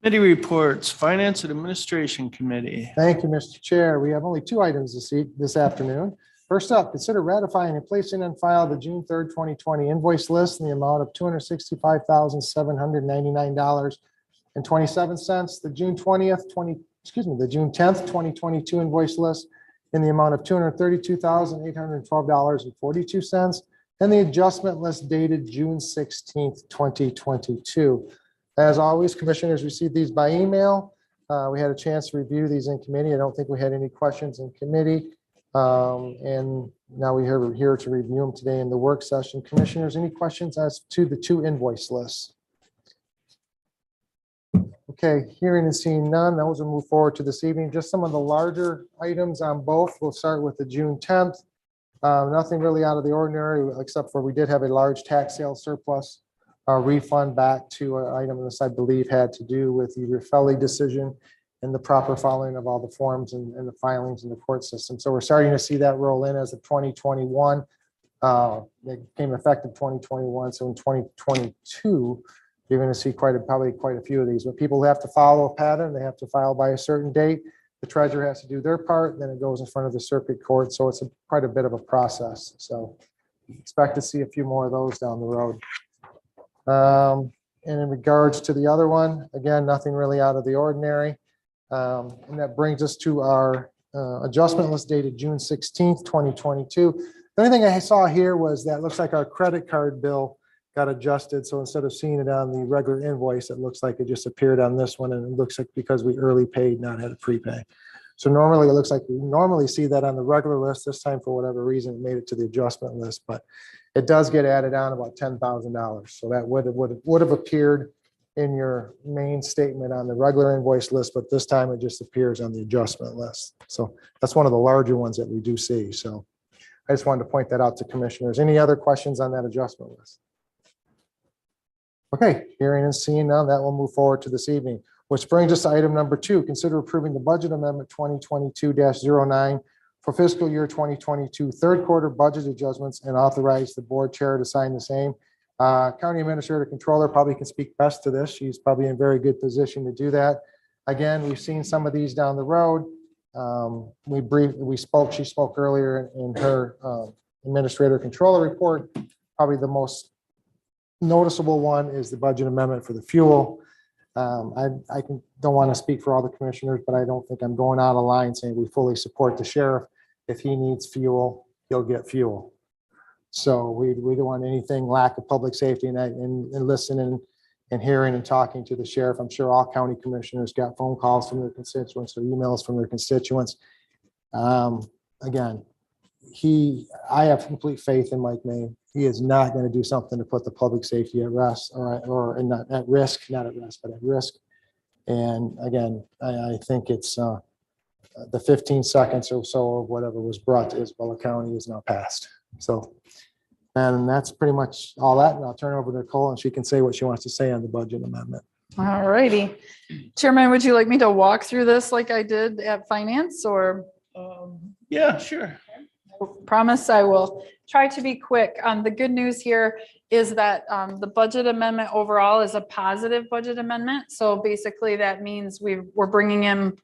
Committee reports, Finance and Administration Committee. Thank you, Mr. Chair. We have only two items this afternoon. First up, consider ratifying and placing on file the June 3rd, 2020 invoice list in the amount of $265,799 $2,202.27. The June 10th, 2022 invoice list in the amount of $232,812.42. And the adjustment list dated June 16th, 2022. As always, commissioners received these by email. We had a chance to review these in committee. I don't think we had any questions in committee. And now we're here to review them today in the work session. Commissioners, any questions as to the two invoice lists? Okay, hearing and seeing none, those will move forward to this evening. Just some of the larger items on both. We'll start with the June 10th. Nothing really out of the ordinary, except for we did have a large tax sale surplus refund back to an item this, I believe, had to do with the Raffelli decision and the proper following of all the forms and the filings in the court system. So we're starting to see that roll in as of 2021. It became effective 2021. So in 2022, you're going to see probably quite a few of these. But people have to follow a pattern. They have to file by a certain date. The treasurer has to do their part, then it goes in front of the circuit court. So it's quite a bit of a process. So expect to see a few more of those down the road. And in regards to the other one, again, nothing really out of the ordinary. And that brings us to our adjustment list dated June 16th, 2022. The only thing I saw here was that looks like our credit card bill got adjusted. So instead of seeing it on the regular invoice, it looks like it just appeared on this one. And it looks like because we early paid, not had a prepay. So normally it looks like we normally see that on the regular list. This time, for whatever reason, it made it to the adjustment list, but it does get added on about $10,000. So that would have appeared in your main statement on the regular invoice list, but this time it just appears on the adjustment list. So that's one of the larger ones that we do see. So I just wanted to point that out to commissioners. Any other questions on that adjustment list? Okay, hearing and seeing none, that will move forward to this evening, which brings us to item number 2. Consider approving the budget amendment 2022-09 for fiscal year 2022 third quarter budget adjustments and authorize the board chair to sign the same. County Administrator Controller probably can speak best to this. She's probably in a very good position to do that. Again, we've seen some of these down the road. She spoke earlier in her Administrator Controller report. Probably the most noticeable one is the budget amendment for the fuel. Don't want to speak for all the commissioners, but I don't think I'm going out of line saying we fully support the sheriff. If he needs fuel, he'll get fuel. So we don't want anything lack of public safety and listening and hearing and talking to the sheriff. I'm sure all county commissioners got phone calls from their constituents or emails from their constituents. Again, I have complete faith in Mike May. He is not going to do something to put the public safety at rest or not at risk, not at rest, but at risk. And again, I think it's the 15 seconds or so of whatever was brought to Isabella County is now passed. So, and that's pretty much all that. And I'll turn it over to Nicole and she can say what she wants to say on the budget amendment. All righty. Chairman, would you like me to walk through this like I did at finance or? Yeah, sure. Promise I will try to be quick. The good news here is that the budget amendment overall is a positive budget amendment. So basically that means we're bringing in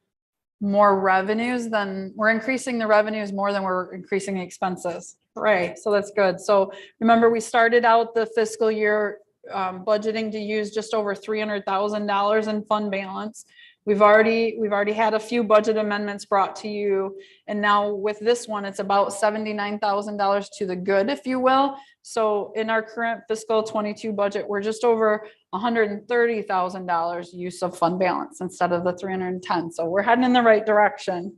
more revenues than we're increasing the revenues more than we're increasing the expenses. Right. So that's good. So remember, we started out the fiscal year budgeting to use just over $300,000 in fund balance. We've already had a few budget amendments brought to you. And now with this one, it's about $79,000 to the good, if you will. So in our current fiscal 22 budget, we're just over $130,000 use of fund balance instead of the 310. So we're heading in the right direction.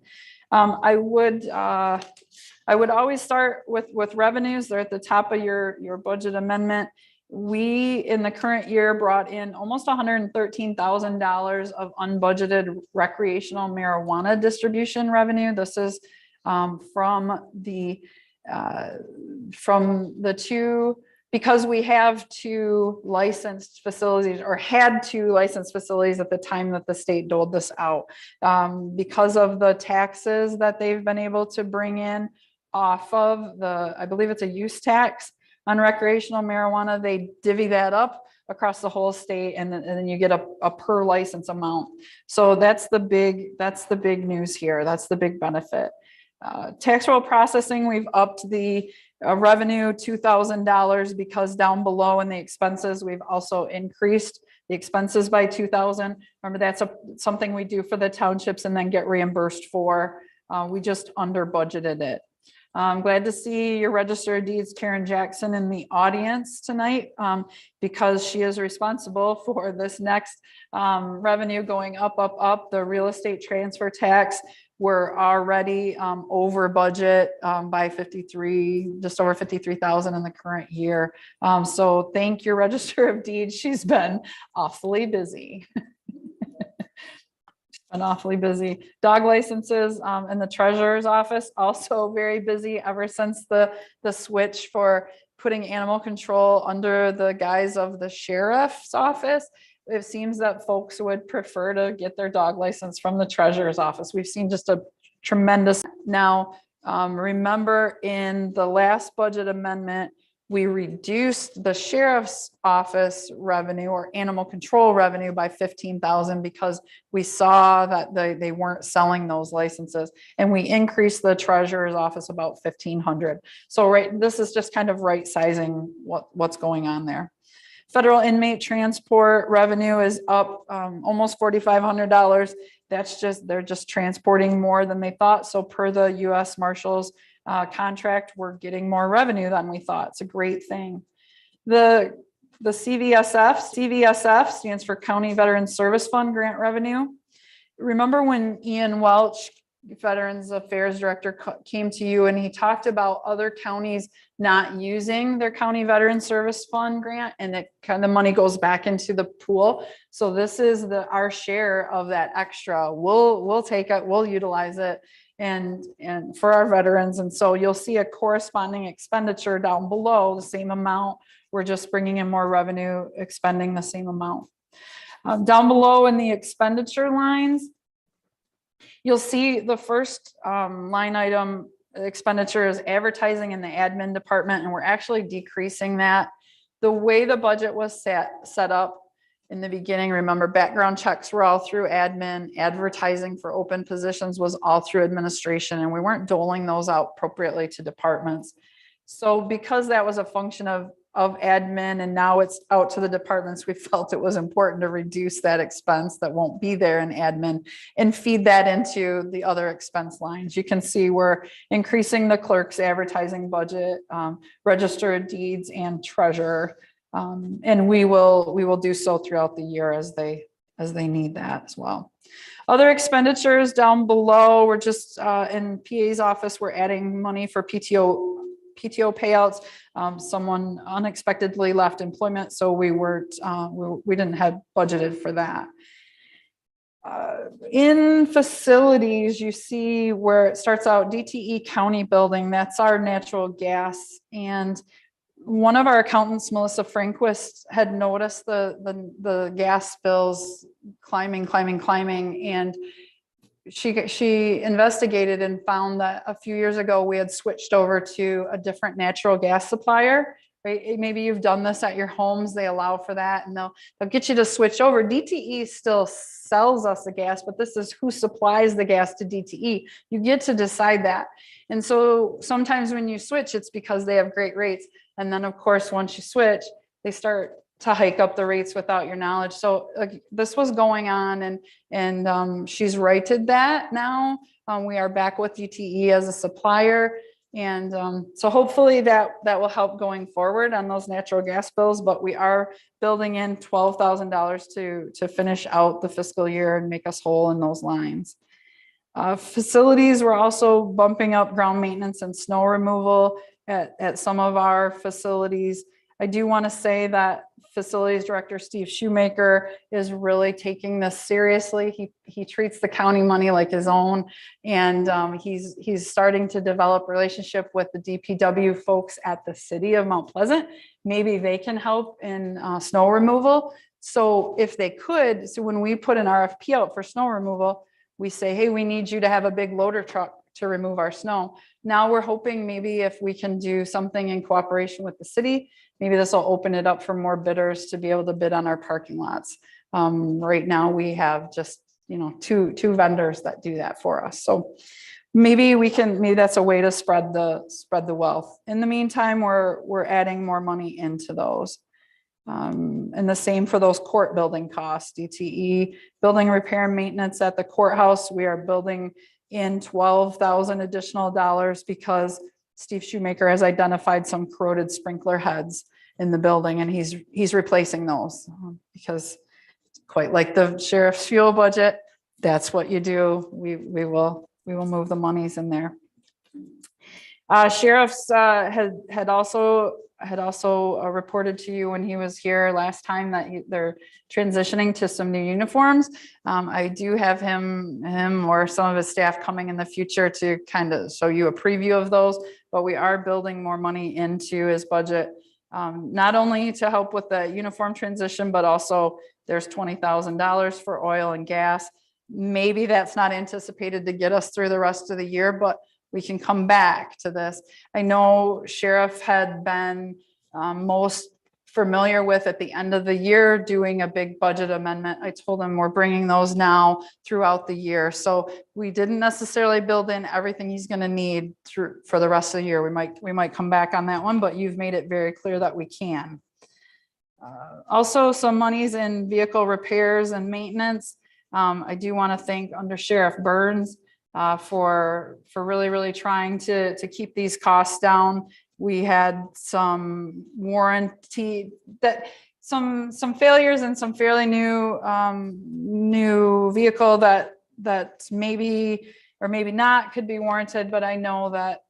I would always start with revenues. They're at the top of your budget amendment. We, in the current year, brought in almost $113,000 of unbudgeted recreational marijuana distribution revenue. This is from the two, because we have two licensed facilities or had two licensed facilities at the time that the state doled this out. Because of the taxes that they've been able to bring in off of I believe it's a use tax on recreational marijuana, they divvy that up across the whole state, and then you get a per license amount. So that's the big news here. That's the big benefit. Tax roll processing, we've upped the Revenue, $2,000, because down below in the expenses, we've also increased the expenses by 2,000. Remember, that's something we do for the townships and then get reimbursed for. We just under budgeted it. I'm glad to see your Register of Deeds, Karen Jackson, in the audience tonight, because she is responsible for this next revenue going up, up, up. The real estate transfer tax, we're already over budget by 53, just over 53,000 in the current year. So thank your Register of Deeds. She's been awfully busy. Been awfully busy. Dog licenses in the treasurer's office, also very busy ever since the switch for putting animal control under the guise of the sheriff's office. It seems that folks would prefer to get their dog license from the treasurer's office. We've seen just a tremendous. Now, remember in the last budget amendment, we reduced the sheriff's office revenue or animal control revenue by 15,000 because we saw that they weren't selling those licenses, and we increased the treasurer's office about 1,500. So this is just kind of right sizing what's going on there. Federal inmate transport revenue is up almost $4,500. They're just transporting more than they thought. So per the U.S. Marshals contract, we're getting more revenue than we thought. It's a great thing. The CVSF stands for County Veteran Service Fund grant revenue. Remember when Ian Welch, Veterans Affairs Director, came to you and he talked about other counties not using their County Veteran Service Fund grant, and it kind of money goes back into the pool. So this is our share of that extra. We'll take it, we'll utilize it and for our veterans. And so you'll see a corresponding expenditure down below, the same amount. We're just bringing in more revenue, expending the same amount. Down below in the expenditure lines, you'll see the first line item expenditure is advertising in the admin department, and we're actually decreasing that. The way the budget was set up in the beginning, remember, background checks were all through admin, advertising for open positions was all through administration, and we weren't doling those out appropriately to departments. So because that was a function of admin and now it's out to the departments, we felt it was important to reduce that expense that won't be there in admin and feed that into the other expense lines. You can see we're increasing the clerk's advertising budget, Register of Deeds, and treasurer. And we will do so throughout the year as they need that as well. Other expenditures down below, we're just in PA's office, we're adding money for PTO payouts. Someone unexpectedly left employment, so we didn't have budgeted for that. In facilities, you see where it starts out, DTE County Building, that's our natural gas. And one of our accountants, Melissa Franquist, had noticed the gas bills climbing, and she investigated and found that a few years ago we had switched over to a different natural gas supplier. Right? Maybe you've done this at your homes. They allow for that, and they'll get you to switch over. DTE still sells us the gas, but this is who supplies the gas to DTE. You get to decide that. And so sometimes when you switch, it's because they have great rates. And then of course, once you switch, they start to hike up the rates without your knowledge. So this was going on, and she's righted that now. We are back with DTE as a supplier. And so hopefully that will help going forward on those natural gas bills, but we are building in $12,000 to finish out the fiscal year and make us whole in those lines. Facilities, we're also bumping up ground maintenance and snow removal at some of our facilities. I do want to say that Facilities Director Steve Shoemaker is really taking this seriously. He treats the county money like his own, and he's starting to develop relationship with the DPW folks at the city of Mount Pleasant. Maybe they can help in snow removal. So if they could, so when we put an RFP out for snow removal, we say, hey, we need you to have a big loader truck to remove our snow. Now we're hoping maybe if we can do something in cooperation with the city, maybe this will open it up for more bidders to be able to bid on our parking lots. Right now we have just, two vendors that do that for us. So maybe that's a way to spread the wealth. In the meantime, we're adding more money into those. And the same for those court building costs, DTE, building repair and maintenance at the courthouse. We are building in 12,000 additional dollars because Steve Shoemaker has identified some corroded sprinkler heads in the building, and he's replacing those because quite like the sheriff's fuel budget, that's what you do. We will move the monies in there. Sheriff's had also reported to you when he was here last time that they're transitioning to some new uniforms. I do have him or some of his staff coming in the future to kind of show you a preview of those, but we are building more money into his budget, not only to help with the uniform transition, but also there's $20,000 for oil and gas. Maybe that's not anticipated to get us through the rest of the year, but we can come back to this. I know Sheriff had been most familiar with at the end of the year doing a big budget amendment. I told him we're bringing those now throughout the year. So we didn't necessarily build in everything he's going to need for the rest of the year. We might come back on that one, but you've made it very clear that we can. Also, some monies in vehicle repairs and maintenance. I do want to thank Under Sheriff Burns for really trying to keep these costs down. We had some warranty some failures and some fairly new vehicle that maybe or maybe not could be warranted, but I know that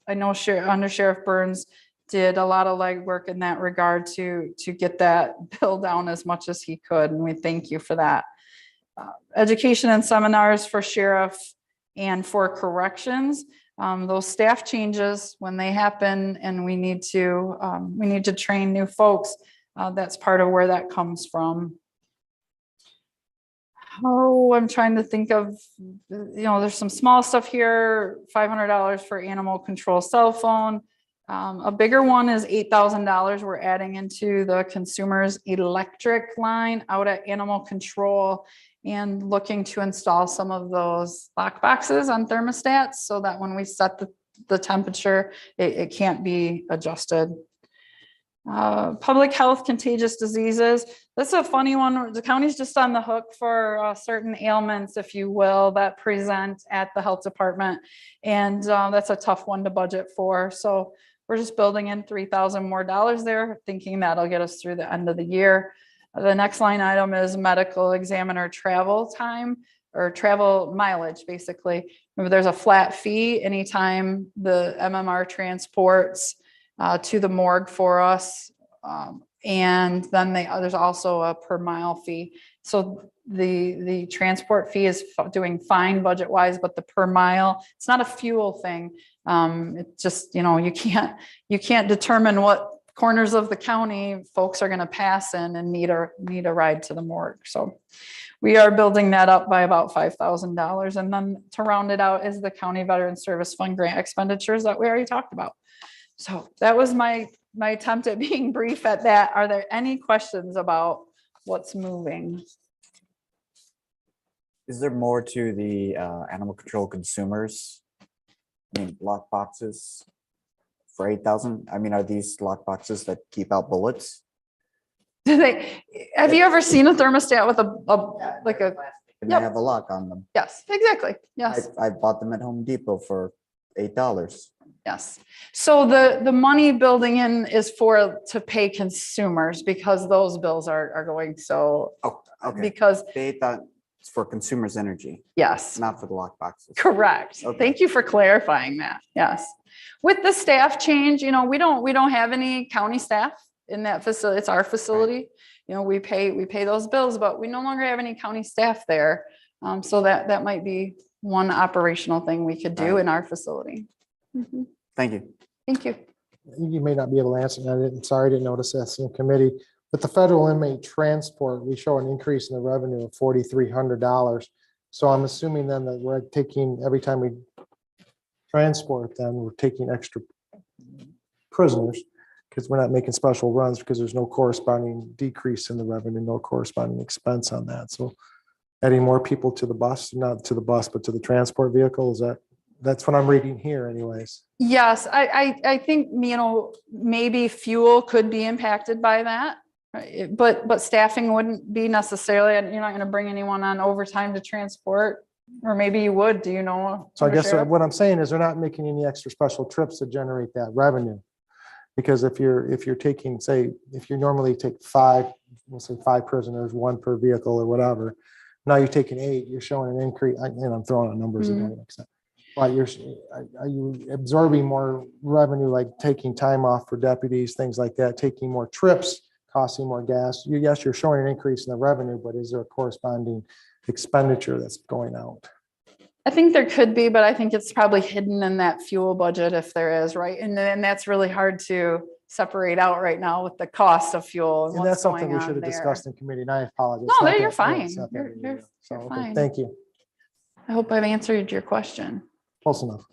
Under Sheriff Burns did a lot of legwork in that regard to get that bill down as much as he could, and we thank you for that. Education and seminars for sheriff and for corrections. Those staff changes, when they happen and we need to train new folks, that's part of where that comes from. Oh, I'm trying to think of, there's some small stuff here, $500 for animal control cell phone. A bigger one is $8,000 we're adding into the consumer's electric line out at animal control, and looking to install some of those lock boxes on thermostats so that when we set the temperature, it can't be adjusted. Public health, contagious diseases. This is a funny one. The county's just on the hook for certain ailments, if you will, that present at the health department. And that's a tough one to budget for. So we're just building in $3,000 more there, thinking that'll get us through the end of the year. The next line item is medical examiner travel time or travel mileage, basically. Remember, there's a flat fee anytime the MMR transports to the morgue for us. And then there's also a per mile fee. So the transport fee is doing fine budget wise, but the per mile, it's not a fuel thing. It's just, you can't determine what corners of the county folks are going to pass in and need a ride to the morgue. So we are building that up by about $5,000. And then to round it out is the County Veteran Service Fund grant expenditures that we already talked about. So that was my attempt at being brief at that. Are there any questions about what's moving? Is there more to the animal control consumers? I mean, lock boxes for 8,000. I mean, are these lock boxes that keep out bullets? Have you ever seen a thermostat with like a? And they have a lock on them. Yes, exactly. Yes. I bought them at Home Depot for $8. Yes. So the money building in is to pay consumers because those bills are going so. Oh, okay. Because They thought it's for consumers' energy, yes. not for the lock boxes. Correct. Okay. Thank you for clarifying that. Yes. With the staff change, we don't have any county staff in that facility. It's our facility. Right. We pay those bills, but we no longer have any county staff there. So that might be one operational thing we could do in our facility. Mm-hmm. Thank you. Thank you. You may not be able to answer that. I didn't notice that in committee. With the federal inmate transport, we show an increase in the revenue of $4,300. So I'm assuming then that we're taking, every time we transport them, we're taking extra prisoners because we're not making special runs because there's no corresponding decrease in the revenue, no corresponding expense on that. So adding more people to the bus, not to the bus, but to the transport vehicle, is that That's what I'm reading here anyways. Yes, I think, maybe fuel could be impacted by that. Right? But staffing wouldn't be necessarily, and you're not gonna bring anyone on overtime to transport, or maybe you would, do you know? So I guess Sheriff? what I'm saying is they're not making any extra special trips to generate that revenue. Because if you're taking, say, if you normally take we'll say 5 prisoners, 1 per vehicle or whatever. Now you're taking 8, you're showing an increase, and I'm throwing out numbers. that don't make sense. But are you absorbing more revenue, like taking time off for deputies, things like that, taking more trips, costing more gas? Yes, you're showing an increase in the revenue, but is there a corresponding expenditure that's going out? I think there could be, but I think it's probably hidden in that fuel budget if there is, right? And then that's really hard to separate out right now with the cost of fuel. And what's that's something going we on should have there. discussed in committee, and I apologize. No, It's not you're that- fine. it's not that You're- big a you're- deal. So, you're okay, fine. thank you. I hope I've answered your question. Close enough.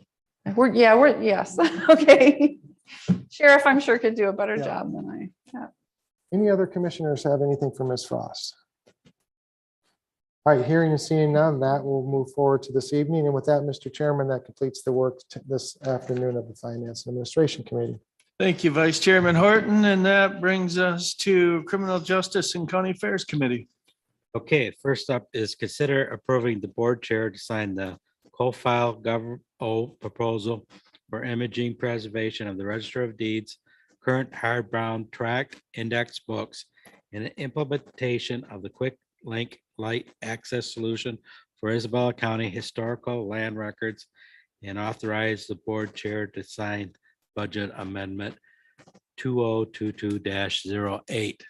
Yes, okay. Sheriff, I'm sure could do a better Yeah. job than I. Yeah. Any other commissioners have anything for Ms. Frost? All right, hearing and seeing none, that will move forward to this evening. And with that, Mr. Chairman, that completes the work this afternoon of the Finance and Administration Committee. Thank you, Vice Chairman Horton. And that brings us to Criminal Justice and County Affairs Committee. Okay, first up is consider approving the board chair to sign the co-file government proposal for imaging preservation of the Register of Deeds, current hardbound track index books, and the implementation of the quick link light access solution for Isabella County Historical Land Records, and authorize the board chair to sign budget amendment 2022-08.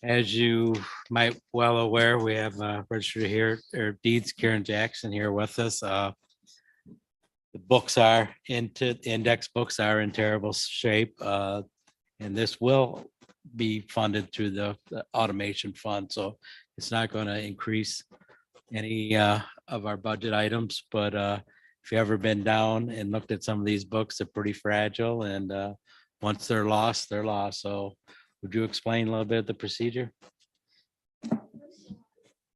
As you might well aware, we have registered here, or deeds Karen Jackson here with us. The books are index books are in terrible shape. And this will be funded through the automation fund. So it's not going to increase any of our budget items, but if you've ever been down and looked at some of these books, they're pretty fragile, and once they're lost, they're lost. So would you explain a little bit of the procedure?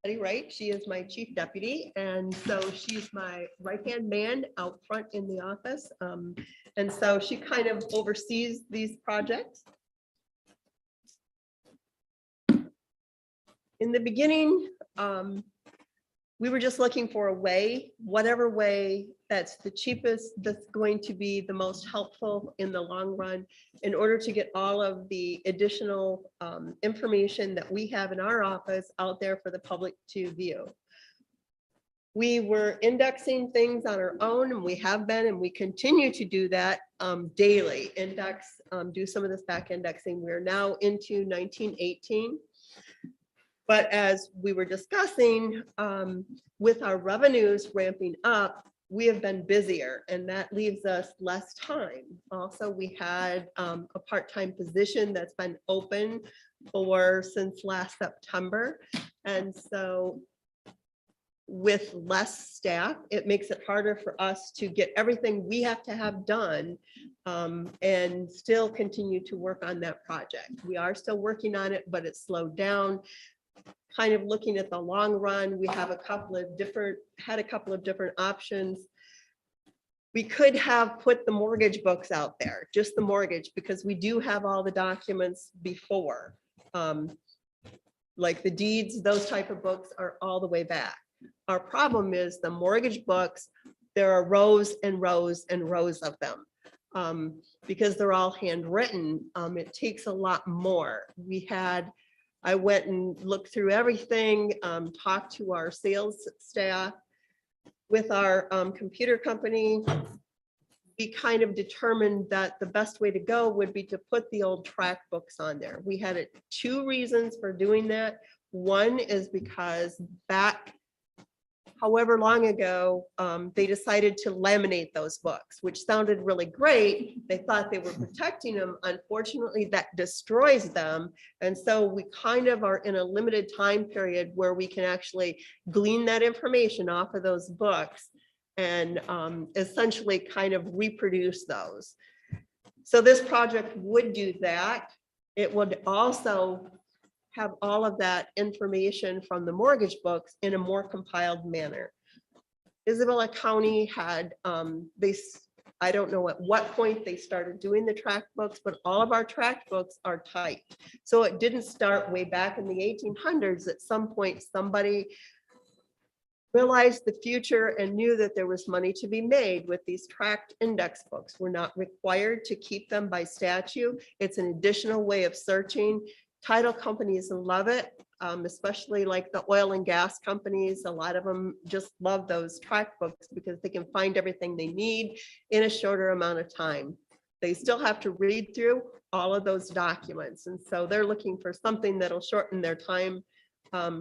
Betty Wright, she is my chief deputy, and so she's my right-hand man out front in the office. And so she kind of oversees these projects. In the beginning, we were just looking for a way, whatever way that's the cheapest, that's going to be the most helpful in the long run, in order to get all of the additional information that we have in our office out there for the public to view. We were indexing things on our own, and we have been, and we continue to do that daily. Do some of this back indexing. We're now into 1918. But as we were discussing, with our revenues ramping up, we have been busier, and that leaves us less time. Also, we had a part-time position that's been open since last September. And so with less staff, it makes it harder for us to get everything we have to have done and still continue to work on that project. We are still working on it, but it's slowed down. Kind of looking at the long run, we have had a couple of different options. We could have put the mortgage books out there, just the mortgage, because we do have all the documents before. Like the deeds, those type of books are all the way back. Our problem is the mortgage books, there are rows and rows and rows of them. Because they're all handwritten, it takes a lot more. I went and looked through everything, talked to our sales staff. With our computer company, we kind of determined that the best way to go would be to put the old track books on there. We had 2 reasons for doing that. One is because back however long ago, they decided to laminate those books, which sounded really great. They thought they were protecting them. Unfortunately, that destroys them. And so we kind of are in a limited time period where we can actually glean that information off of those books and essentially kind of reproduce those. So this project would do that. It would also have all of that information from the mortgage books in a more compiled manner. Isabella County had, I don't know at what point they started doing the tract books, but all of our tract books are typed. So it didn't start way back in the 1800s. At some point, somebody realized the future and knew that there was money to be made with these tract index books. We're not required to keep them by statute. It's an additional way of searching. Title companies love it, especially like the oil and gas companies. A lot of them just love those tract books because they can find everything they need in a shorter amount of time. They still have to read through all of those documents. And so they're looking for something that'll shorten their time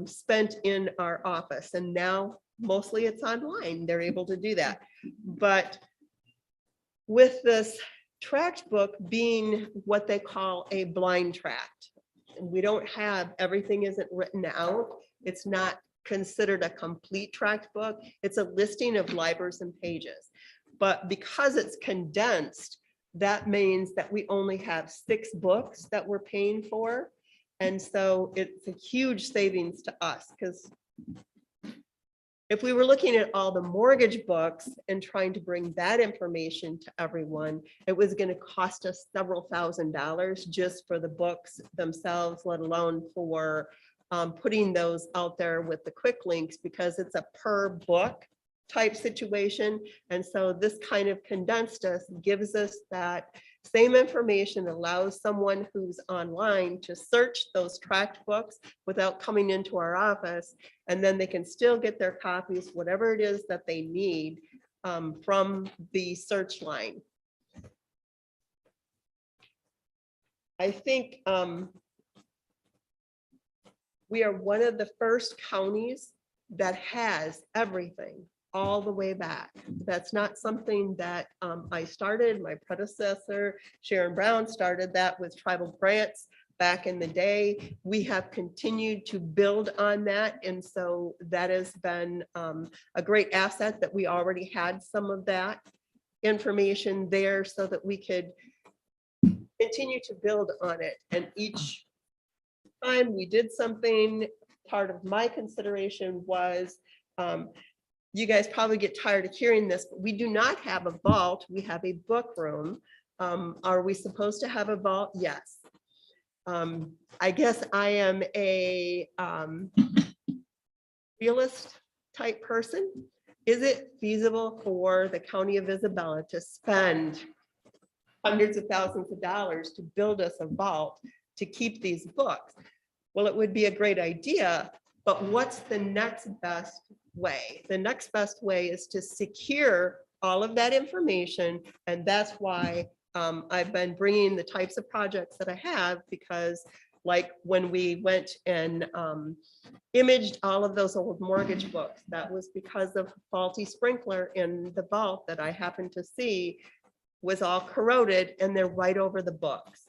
spent in our office. And now mostly it's online. They're able to do that. But with this tract book being what they call a blind tract, we don't have, everything isn't written out. It's not considered a complete tract book. It's a listing of libraries and pages. But because it's condensed, that means that we only have 6 books that we're paying for. And so it's a huge savings to us, because if we were looking at all the mortgage books and trying to bring that information to everyone, it was going to cost us several $1,000s just for the books themselves, let alone for putting those out there with the quick links, because it's a per book type situation. And so this kind of condensed us gives us that same information, allows someone who's online to search those tract books without coming into our office, and then they can still get their copies, whatever it is that they need, from the search line. I think we are one of the first counties that has everything all the way back. That's not something that I started. My predecessor, Sharon Brown, started that with tribal grants back in the day. We have continued to build on that. And so that has been a great asset that we already had some of that information there so that we could continue to build on it. And each time we did something, part of my consideration was, you guys probably get tired of hearing this, but we do not have a vault. We have a book room. Are we supposed to have a vault? Yes. I guess I am a realist type person. Is it feasible for the county of Isabella to spend hundreds of thousands of dollars to build us a vault to keep these books? Well, it would be a great idea, but what's the next best way? The next best way is to secure all of that information. And that's why I've been bringing the types of projects that I have, because like when we went and imaged all of those old mortgage books, that was because of faulty sprinkler in the vault that I happened to see was all corroded, and they're right over the books.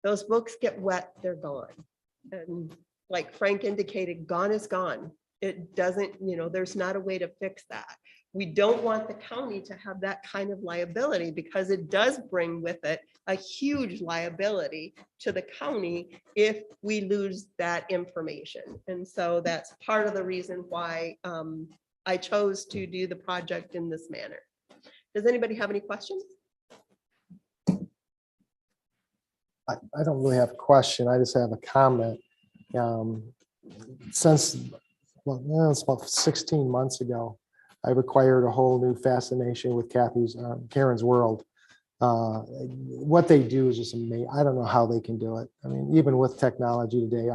Those books get wet, they're gone. And like Frank indicated, gone is gone. It doesn't, there's not a way to fix that. We don't want the county to have that kind of liability, because it does bring with it a huge liability to the county if we lose that information. And so that's part of the reason why I chose to do the project in this manner. Does anybody have any questions? I don't really have a question. I just have a comment. Since, well, it's about 16 months ago, I've acquired a whole new fascination with Karen's World. What they do is just amazing. I don't know how they can do it. I mean, even with technology today,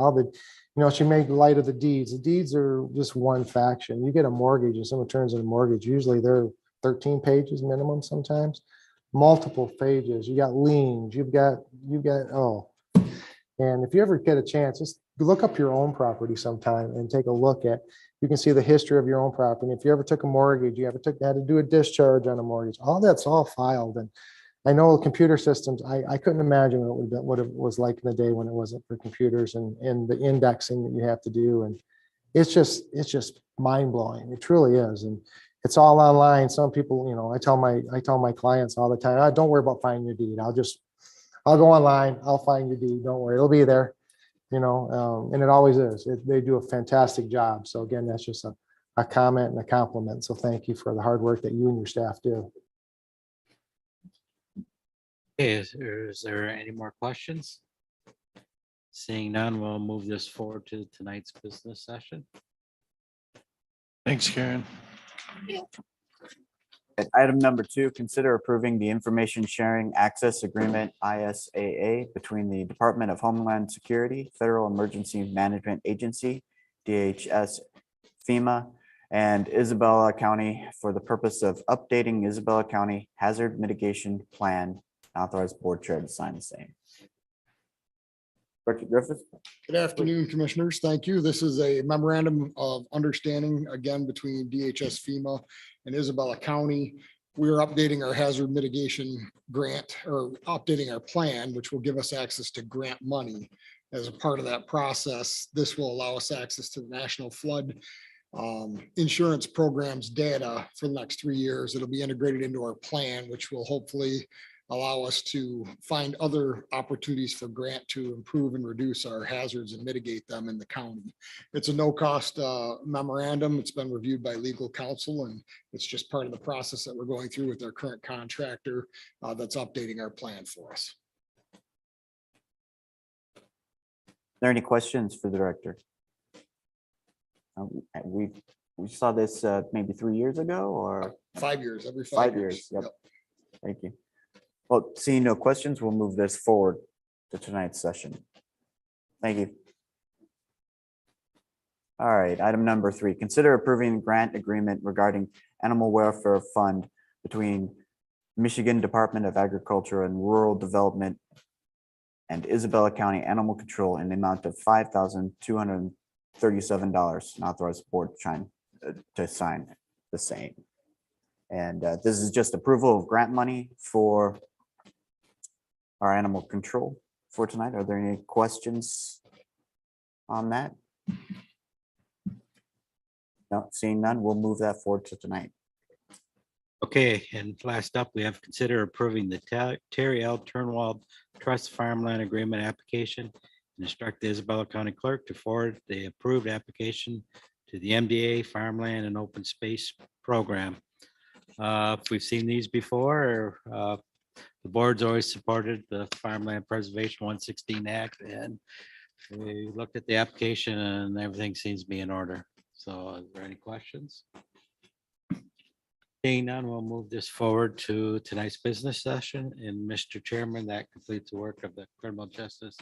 she made light of the deeds. The deeds are just one faction. You get a mortgage and someone turns in a mortgage, usually they're 13 pages minimum, sometimes multiple pages. You got liens, you've got, and if you ever get a chance, just look up your own property sometime and take a look at, you can see the history of your own property. If you ever took a mortgage, you ever had to do a discharge on a mortgage, all that's all filed. And I know computer systems, I couldn't imagine what it was like in the day when it wasn't for computers and the indexing that you have to do. And it's just mind blowing. It truly is. And it's all online. Some people, I tell my clients all the time, don't worry about finding your deed. I'll go online, I'll find your deed. Don't worry, it'll be there, and it always is. They do a fantastic job. So again, that's just a a comment and a compliment. So thank you for the hard work that you and your staff do. Okay, is there any more questions? Seeing none, we'll move this forward to tonight's business session. Thanks, Karen. At item number 2, consider approving the Information Sharing Access Agreement, ISAA, between the Department of Homeland Security, Federal Emergency Management Agency, DHS, FEMA, and Isabella County for the purpose of updating Isabella County Hazard Mitigation Plan. Authorized board chair to sign the same. Director Griffith? Good afternoon, Commissioners. Thank you. This is a memorandum of understanding, again, between DHS, FEMA, and Isabella County. We're updating our hazard mitigation grant, or updating our plan, which will give us access to grant money. As a part of that process, this will allow us access to the National Flood Insurance Program's data for the next 3 years. It'll be integrated into our plan, which will hopefully allow us to find other opportunities for grant to improve and reduce our hazards and mitigate them in the county. It's a no-cost memorandum. It's been reviewed by legal counsel, and it's just part of the process that we're going through with our current contractor that's updating our plan for us. Are there any questions for the director? We saw this maybe 3 years ago, or 5 years, every 5 years. Yep. Thank you. Well, seeing no questions, we'll move this forward to tonight's session. Thank you. All right, item number 3, consider approving grant agreement regarding animal welfare fund between Michigan Department of Agriculture and Rural Development and Isabella County Animal Control in the amount of $5,237, and authorize the board to sign the same. And this is just approval of grant money for our animal control for tonight. Are there any questions on that? No, seeing none, we'll move that forward to tonight. Okay, and last up, we have consider approving the Terry L. Turnwald Trust Farmland Agreement application. And instruct the Isabella County Clerk to forward the approved application to the MDA Farmland and Open Space Program. If we've seen these before, the board's always supported the Farmland Preservation 116 Act, and we looked at the application and everything seems to be in order. So is there any questions? Seeing none, we'll move this forward to tonight's business session. And Mr. Chairman, that completes the work of the Criminal Justice.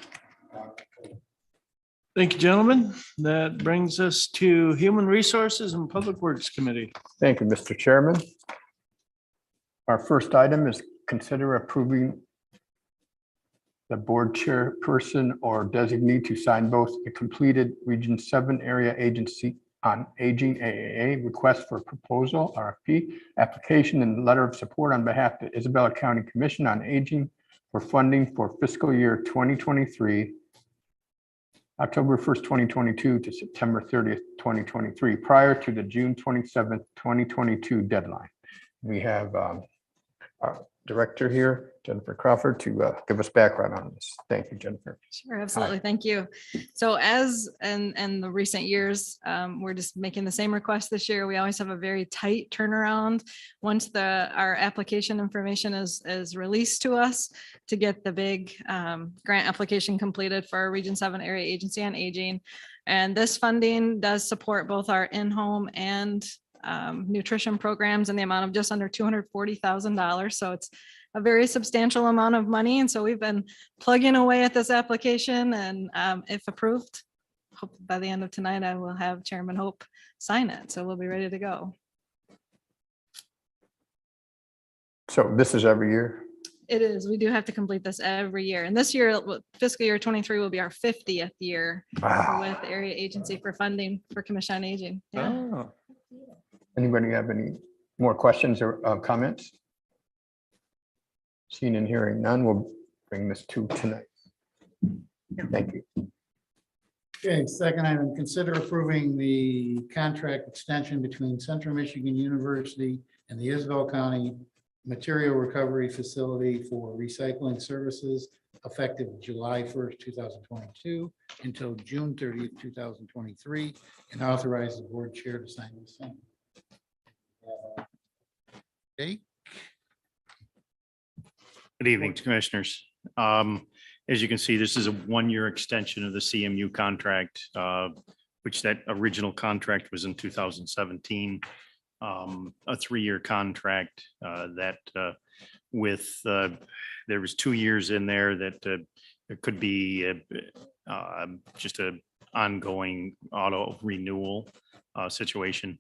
Thank you, gentlemen. That brings us to Human Resources and Public Works Committee. Thank you, Mr. Chairman. Our first item is consider approving the board chairperson or designee to sign both the completed Region 7 Area Agency on Aging AAA request for proposal RFP application and letter of support on behalf of the Isabella County Commission on Aging for funding for fiscal year 2023, October 1st, 2022 to September 30th, 2023, prior to the June 27th, 2022 deadline. We have our director here, Jennifer Crawford, to give us background on this. Thank you, Jennifer. Sure, absolutely. Thank you. So as in the recent years, we're just making the same request this year. We always have a very tight turnaround once our application information is released to us to get the big grant application completed for our Region 7 Area Agency on Aging. And this funding does support both our in-home and nutrition programs in the amount of just under $240,000. So it's a very substantial amount of money. And so we've been plugging away at this application, and if approved, hope by the end of tonight, I will have Chairman Hope sign it. So we'll be ready to go. So this is every year? It is. We do have to complete this every year. And this year, fiscal year 23 will be our 50th year with Area Agency for funding for Commission on Aging. Yeah. Oh, Anybody have any more questions or comments? Seeing and hearing none, we'll bring this to tonight. Thank you. Okay, second item, consider approving the contract extension between Central Michigan University and the Isabella County material recovery facility for recycling services effective July 1st, 2022 until June 30th, 2023, and authorize the board chair to sign the same. Okay, Good evening, Commissioners. As you can see, this is a one-year extension of the CMU contract, which that original contract was in 2017. A three-year contract that with, there was 2 years in there that there could be just a ongoing auto renewal situation.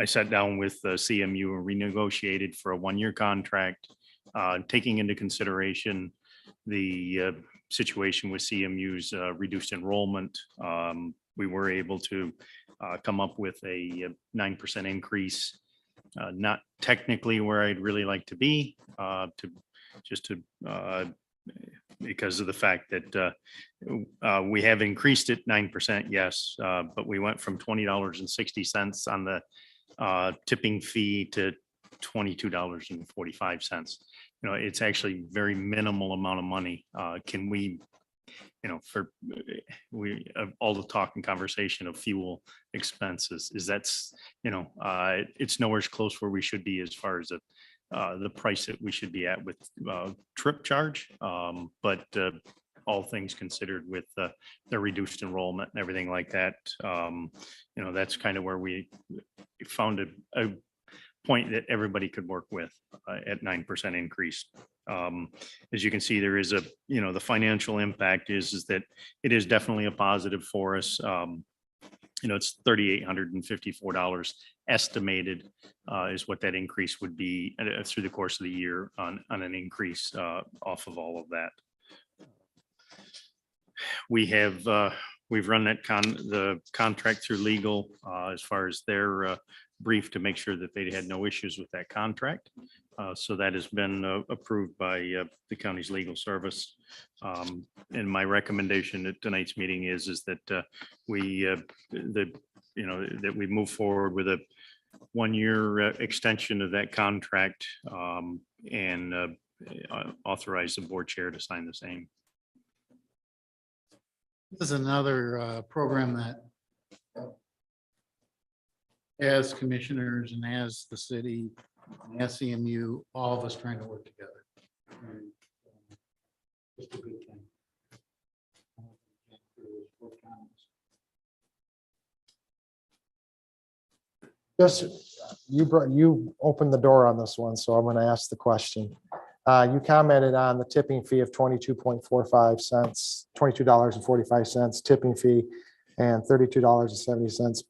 I sat down with CMU and renegotiated for a one-year contract, taking into consideration the situation with CMU's reduced enrollment. We were able to come up with a 9% increase, not technically where I'd really like to be, because of the fact that we have increased it 9%, yes, but we went from $20.60 on the tipping fee to $22.45. It's actually very minimal amount of money. Can we, all the talk and conversation of fuel expenses is it's nowhere close where we should be as far as the price that we should be at with trip charge. But all things considered with the reduced enrollment and everything like that, that's kind of where we found a point that everybody could work with at 9% increase. As you can see, there is the financial impact is that it is definitely a positive for us. It's $3,854 estimated is what that increase would be through the course of the year on an increase off of all of that. We've run the contract through legal as far as their brief to make sure that they had no issues with that contract. So that has been approved by the county's legal service. And my recommendation at tonight's meeting is that we move forward with a one-year extension of that contract and authorize the board chair to sign the same. this is another program that as commissioners and as the city, and as CMU, all of us trying to work together. And, just a good thing. Just, you opened the door on this one, so I'm going to ask the question. You commented on the tipping fee of 22.45 cents, $22.45 tipping fee, and $32.70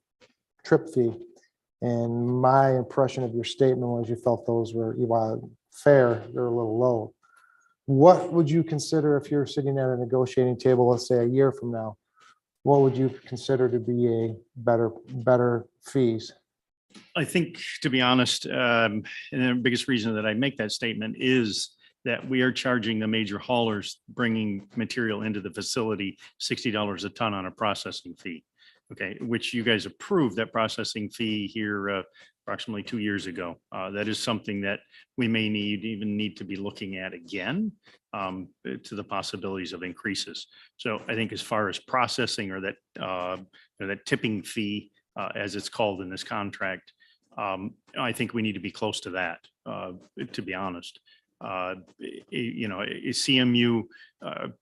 trip fee. And my impression of your statement was you felt those were, while fair, they're a little low. What would you consider if you're sitting at a negotiating table, let's say a year from now? What would you consider to be a better fees? I think, to be honest, and the biggest reason that I make that statement is that we are charging the major haulers bringing material into the facility $60 a ton on a processing fee. Okay, which you guys approved that processing fee here approximately 2 years ago. That is something that we may need to be looking at again to the possibilities of increases. So I think as far as processing or that tipping fee, as it's called in this contract, I think we need to be close to that, to be honest. CMU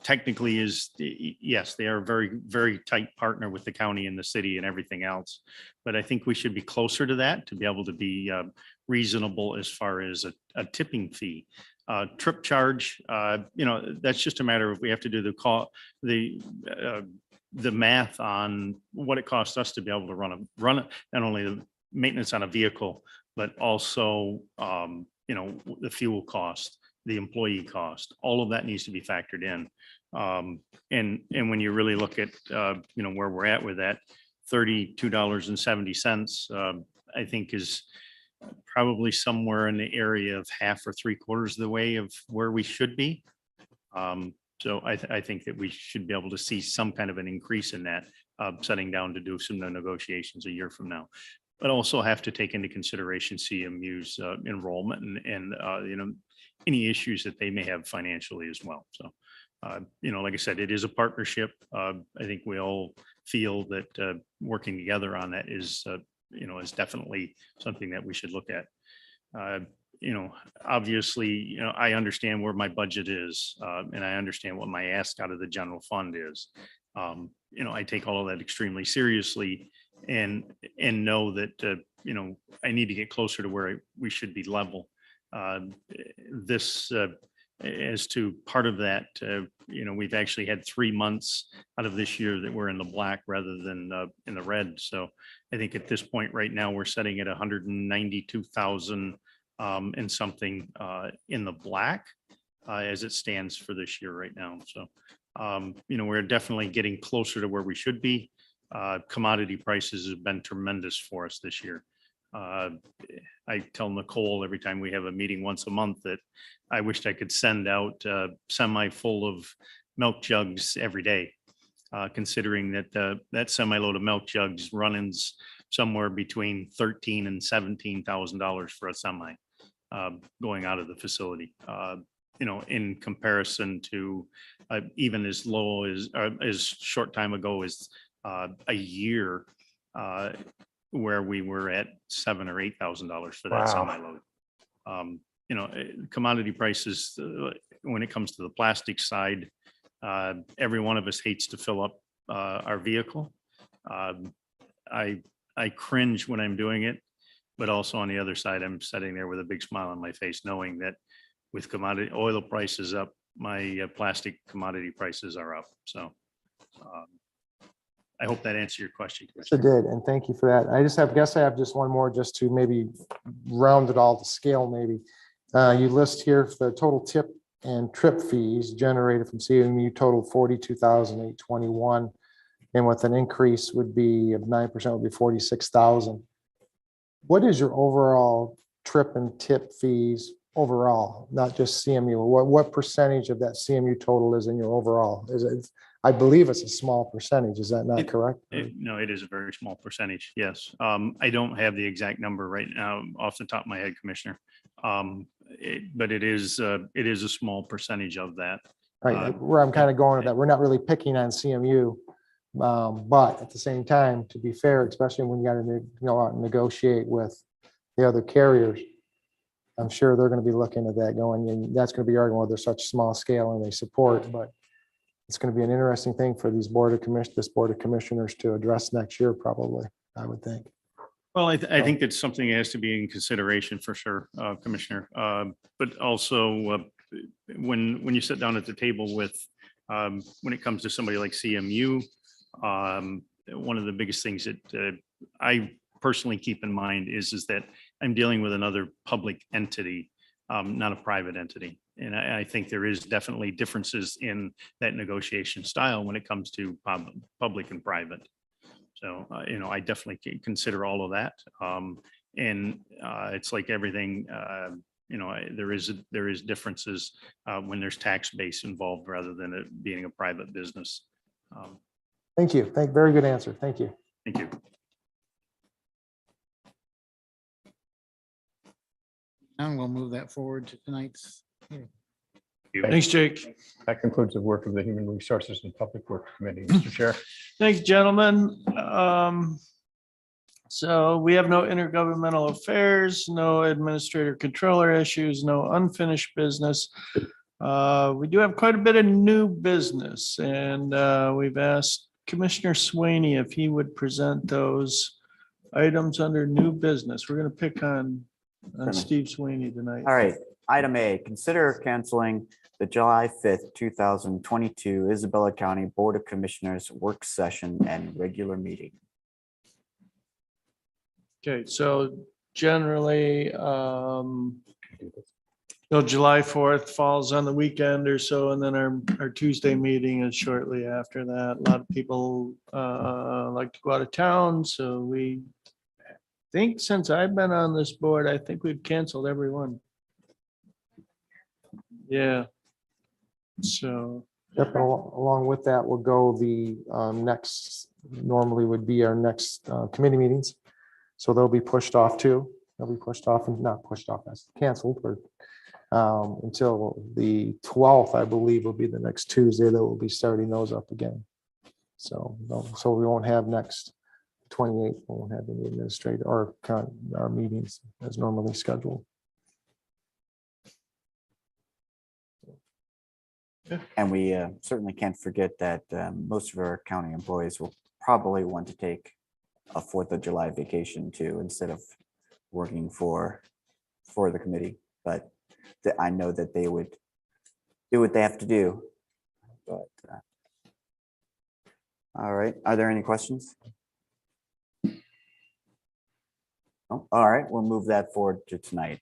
technically is, yes, they are a very, very tight partner with the county and the city and everything else. But I think we should be closer to that to be able to be reasonable as far as a tipping fee. Trip charge, that's just a matter of we have to do the math on what it costs us to be able to run not only the maintenance on a vehicle, but also the fuel cost, the employee cost, all of that needs to be factored in. And when you really look at where we're at with that, $32.70, I think is probably somewhere in the area of half or three quarters of the way of where we should be. So I think that we should be able to see some kind of an increase in that, sitting down to do some negotiations a year from now. but also have to take into consideration CMU's enrollment and any issues that they may have financially as well. So, like I said, it is a partnership. I think we all feel that working together on that is definitely something that we should look at. Obviously, I understand where my budget is, and I understand what my ask out of the general fund is. I take all of that extremely seriously and know that, I need to get closer to where we should be level. This, as to part of that, we've actually had 3 months out of this year that we're in the black rather than in the red. So I think at this point right now, we're setting at 192,000 and something in the black as it stands for this year right now. So, we're definitely getting closer to where we should be. Commodity prices have been tremendous for us this year. I tell Nicole every time we have a meeting once a month that I wished I could send out semi full of milk jugs every day, considering that that semi load of milk jugs runs somewhere between $13,000 and $17,000 for a semi going out of the facility. In comparison to even as low as short time ago as a year where we were at $7,000 or $8,000 for that semi load. Commodity prices, when it comes to the plastic side, every one of us hates to fill up our vehicle. I cringe when I'm doing it, but also on the other side, I'm sitting there with a big smile on my face, knowing that with commodity oil prices up, my plastic commodity prices are up. So I hope that answered your question. Yes, it did, and thank you for that. I have just one more just to maybe round it all to scale maybe. You list here the total tip and trip fees generated from CMU total 42,821, and with an increase would be of 9% would be 46,000. What is your overall trip and tip fees overall, not just CMU? What percentage of that CMU total is in your overall? Is it? I believe it's a small percentage. Is that not correct? No, it is a very small percentage. Yes. I don't have the exact number right now off the top of my head, Commissioner. But it is a small percentage of that. Right, where I'm kind of going with that. We're not really picking on CMU, but at the same time, to be fair, especially when you got to go out and negotiate with the other carriers, I'm sure they're going to be looking at that going, and that's going to be arguing whether they're such small scale and they support, but it's going to be an interesting thing for this board of commissioners to address next year, probably, I would think. Well, I think that's something that has to be in consideration for sure, Commissioner. But also when you sit down at the table with, when it comes to somebody like CMU, one of the biggest things that I personally keep in mind is that I'm dealing with another public entity, not a private entity. And I think there is definitely differences in that negotiation style when it comes to public and private. So, I definitely consider all of that. And it's like everything, there is differences when there's tax base involved rather than it being a private business. Thank you. Very good answer. Thank you. Thank you. And we'll move that forward to tonight's meeting. Thanks, Jake. That concludes the work of the Human Resources and Public Works Committee. Mr. Chair. Thanks, gentlemen. So we have no intergovernmental affairs, no administrator controller issues, no unfinished business. We do have quite a bit of new business, and we've asked Commissioner Sweeney if he would present those items under new business. We're going to pick on Steve Sweeney tonight. All right. Item A, consider canceling the July 5th, 2022 Isabella County Board of Commissioners work session and regular meeting. Okay, so generally, July 4th falls on the weekend or so, and then our Tuesday meeting is shortly after that. A lot of people like to go out of town, so we think since I've been on this board, I think we've canceled every one. Yeah. So. Yep, and along with that, we'll go the next, normally would be our next committee meetings. So they'll be pushed off too. They'll be pushed off and not pushed off, that's canceled or until the 12th, I believe, will be the next Tuesday that we'll be starting those up again. So, so we won't have next 28th, we won't have any administrative or our meetings as normally scheduled. And we certainly can't forget that most of our county employees will probably want to take a 4th of July vacation too, instead of working for the committee. But I know that they would do what they have to do. But all right, are there any questions? No? All right, we'll move that forward to tonight.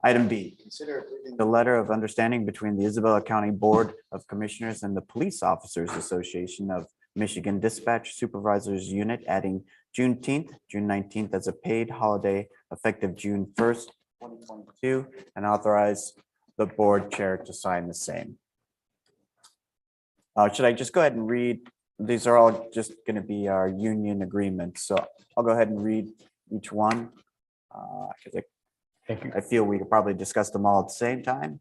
Item B, consider approving the letter of understanding between the Isabella County Board of Commissioners and the Police Officers Association of Michigan Dispatch Supervisors Unit, adding Juneteenth, June 19th as a paid holiday effective June 1st, 2022, and authorize the board chair to sign the same. Should I just go ahead and read? These are all just going to be our union agreements. So I'll go ahead and read each one. Because I feel we could probably discuss them all at the same time.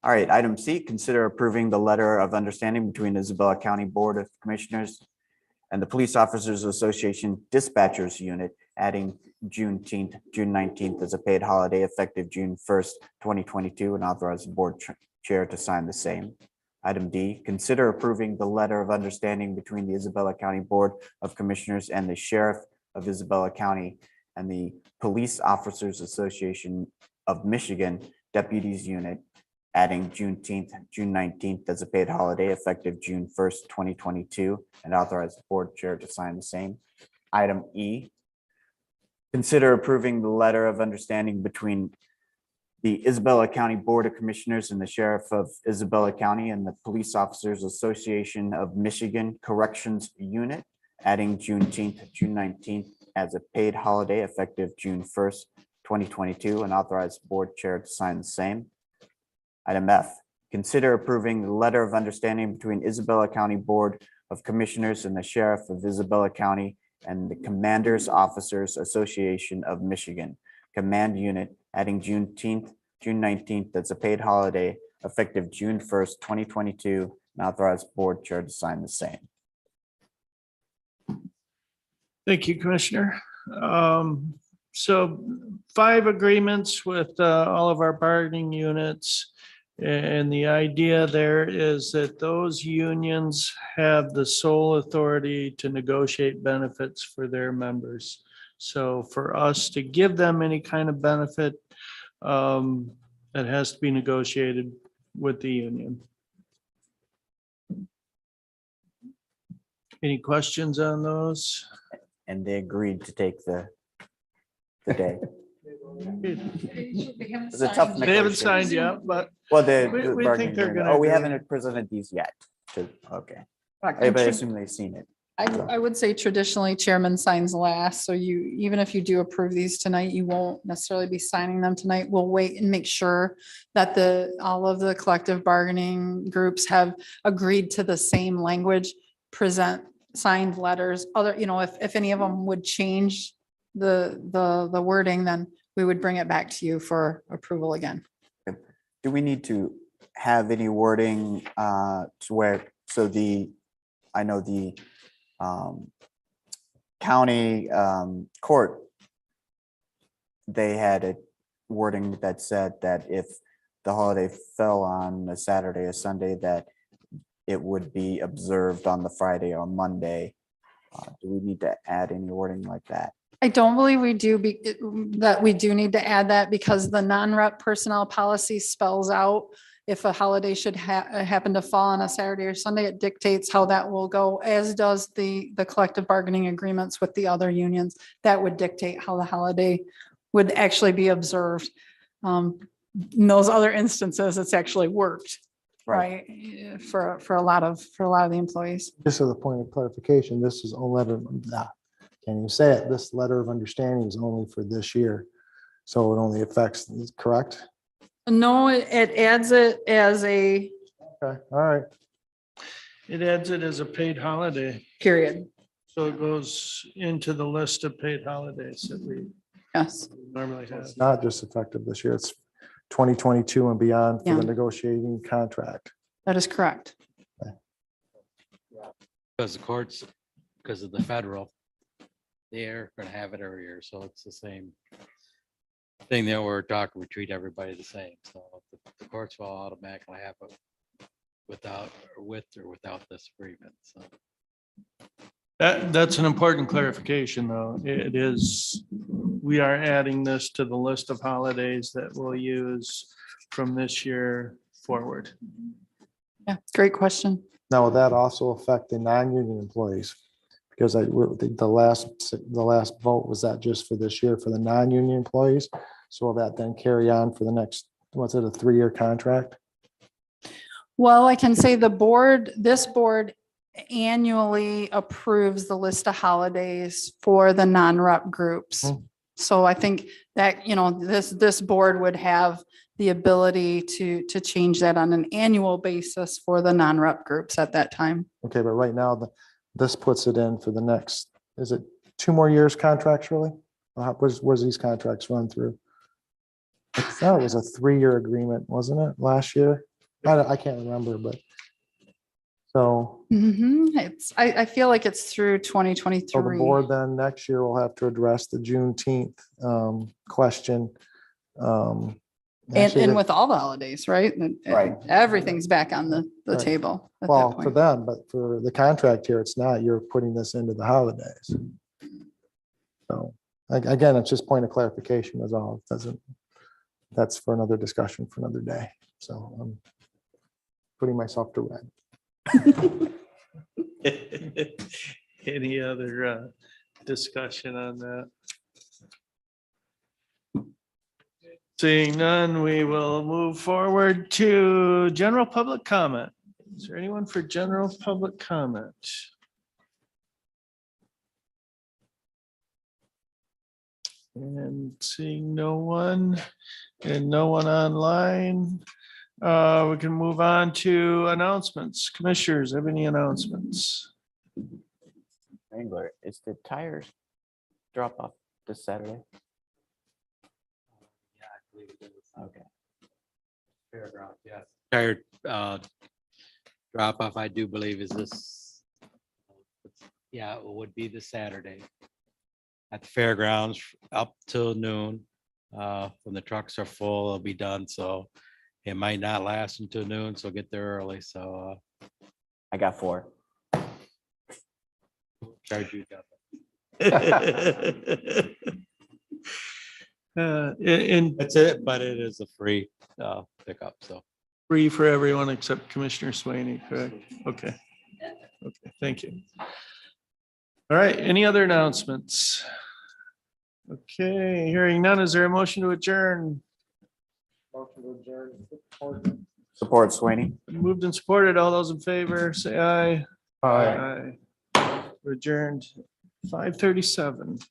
All right, item C, consider approving the letter of understanding between Isabella County Board of Commissioners and the Police Officers Association Dispatchers Unit, adding Juneteenth, June 19th as a paid holiday effective June 1st, 2022, and authorize the board chair to sign the same. Item D, consider approving the letter of understanding between the Isabella County Board of Commissioners and the Sheriff of Isabella County and the Police Officers Association of Michigan Deputies Unit, adding Juneteenth, June 19th as a paid holiday effective June 1st, 2022, and authorize the board chair to sign the same. Item E, consider approving the letter of understanding between the Isabella County Board of Commissioners and the Sheriff of Isabella County and the Police Officers Association of Michigan Corrections Unit, adding Juneteenth, June 19th as a paid holiday effective June 1st, 2022, and authorize the board chair to sign the same. Item F, consider approving the letter of understanding between Isabella County Board of Commissioners and the Sheriff of Isabella County and the Commanders Officers Association of Michigan Command Unit, adding Juneteenth, June 19th as a paid holiday effective June 1st, 2022, and authorize board chair to sign the same. Thank you, Commissioner. So 5 agreements with all of our bargaining units. And the idea there is that those unions have the sole authority to negotiate benefits for their members. So for us to give them any kind of benefit, that has to be negotiated with the union. Any questions on those? And they agreed to take the day. It's a tough They haven't negotiation. signed yet, but Well, we think they're gonna oh, we agree. haven't presented these yet. Okay, I assume they've seen it. I would say traditionally chairman signs last, so you, even if you do approve these tonight, you won't necessarily be signing them tonight. We'll wait and make sure that all of the collective bargaining groups have agreed to the same language, present signed letters, if any of them would change the wording, then we would bring it back to you for approval again. Do we need to have any wording to where, I know the county court, they had a wording that said that if the holiday fell on a Saturday or Sunday, that it would be observed on the Friday or Monday. Do we need to add any wording like that? I don't believe we do, that we do need to add that because the non-rep personnel policy spells out if a holiday should happen to fall on a Saturday or Sunday, it dictates how that will go, as does the collective bargaining agreements with the other unions. That would dictate how the holiday would actually be observed. In those other instances, it's actually worked, right? For a lot of the employees. Just as a point of clarification, this is only can you say it? This letter of understanding is only for this year. So it only affects, correct? No, it adds it as a Okay, all right. It adds it as a paid holiday. period. So it goes into the list of paid holidays that we Yes. normally have. It's not just effective this year, it's 2022 and beyond for Yeah. the negotiating contract. That is correct. Because the courts, because of the federal, they're gonna have it every year, so it's the same thing that we're talking, we treat everybody the same, so the courts will automatically have it without, or with or without this agreement, so. That's an important clarification, though. It is, we are adding this to the list of holidays that we'll use from this year forward. Yeah, great question. Now, will that also affect the non-union employees? Because the last vote was that just for this year for the non-union employees? So will that then carry on for the next, what's it, a 3-year contract? Well, I can say this board annually approves the list of holidays for the non-rep groups. So I think that, this board would have the ability to change that on an annual basis for the non-rep groups at that time. Okay, but right now, this puts it in for the next, is it 2 more years contractually? Where's these contracts run through? I thought it was a 3-year agreement, wasn't it, last year? I can't remember, but. So, I feel like it's through so the 2023. board then next year will have to address the Juneteenth question. Actually, And with all the holidays, right? Right. Everything's back on the Right. table at that well, for point. them, but for the contract here, it's not, you're putting this into the holidays. So, again, it's just point of clarification is all. It doesn't, that's for another discussion for another day. So I'm putting myself to rest. Any other discussion on that? Seeing none, we will move forward to general public comment. Is there anyone for general public comment? And seeing no one and no one online, we can move on to announcements. Commissioners, have any announcements? Wrangler, is the tires drop off this Saturday? Yeah, I believe it is. Okay. Fairground, yes. Tire drop off, I do believe is this. Yeah, it would be this Saturday. At the fairgrounds up till noon. When the trucks are full, it'll be done, so it might not last until noon, so get there early, so. I got 4. Charge you. And That's it, but it is a free pickup, so. free for everyone except Commissioner Swaney, correct? Okay. Okay, thank you. All right, any other announcements? Okay, hearing none, is there a motion to adjourn? Support Sweeney. Moved and supported, all those in favor, say aye. Aye. Aye. We're adjourned 5:37.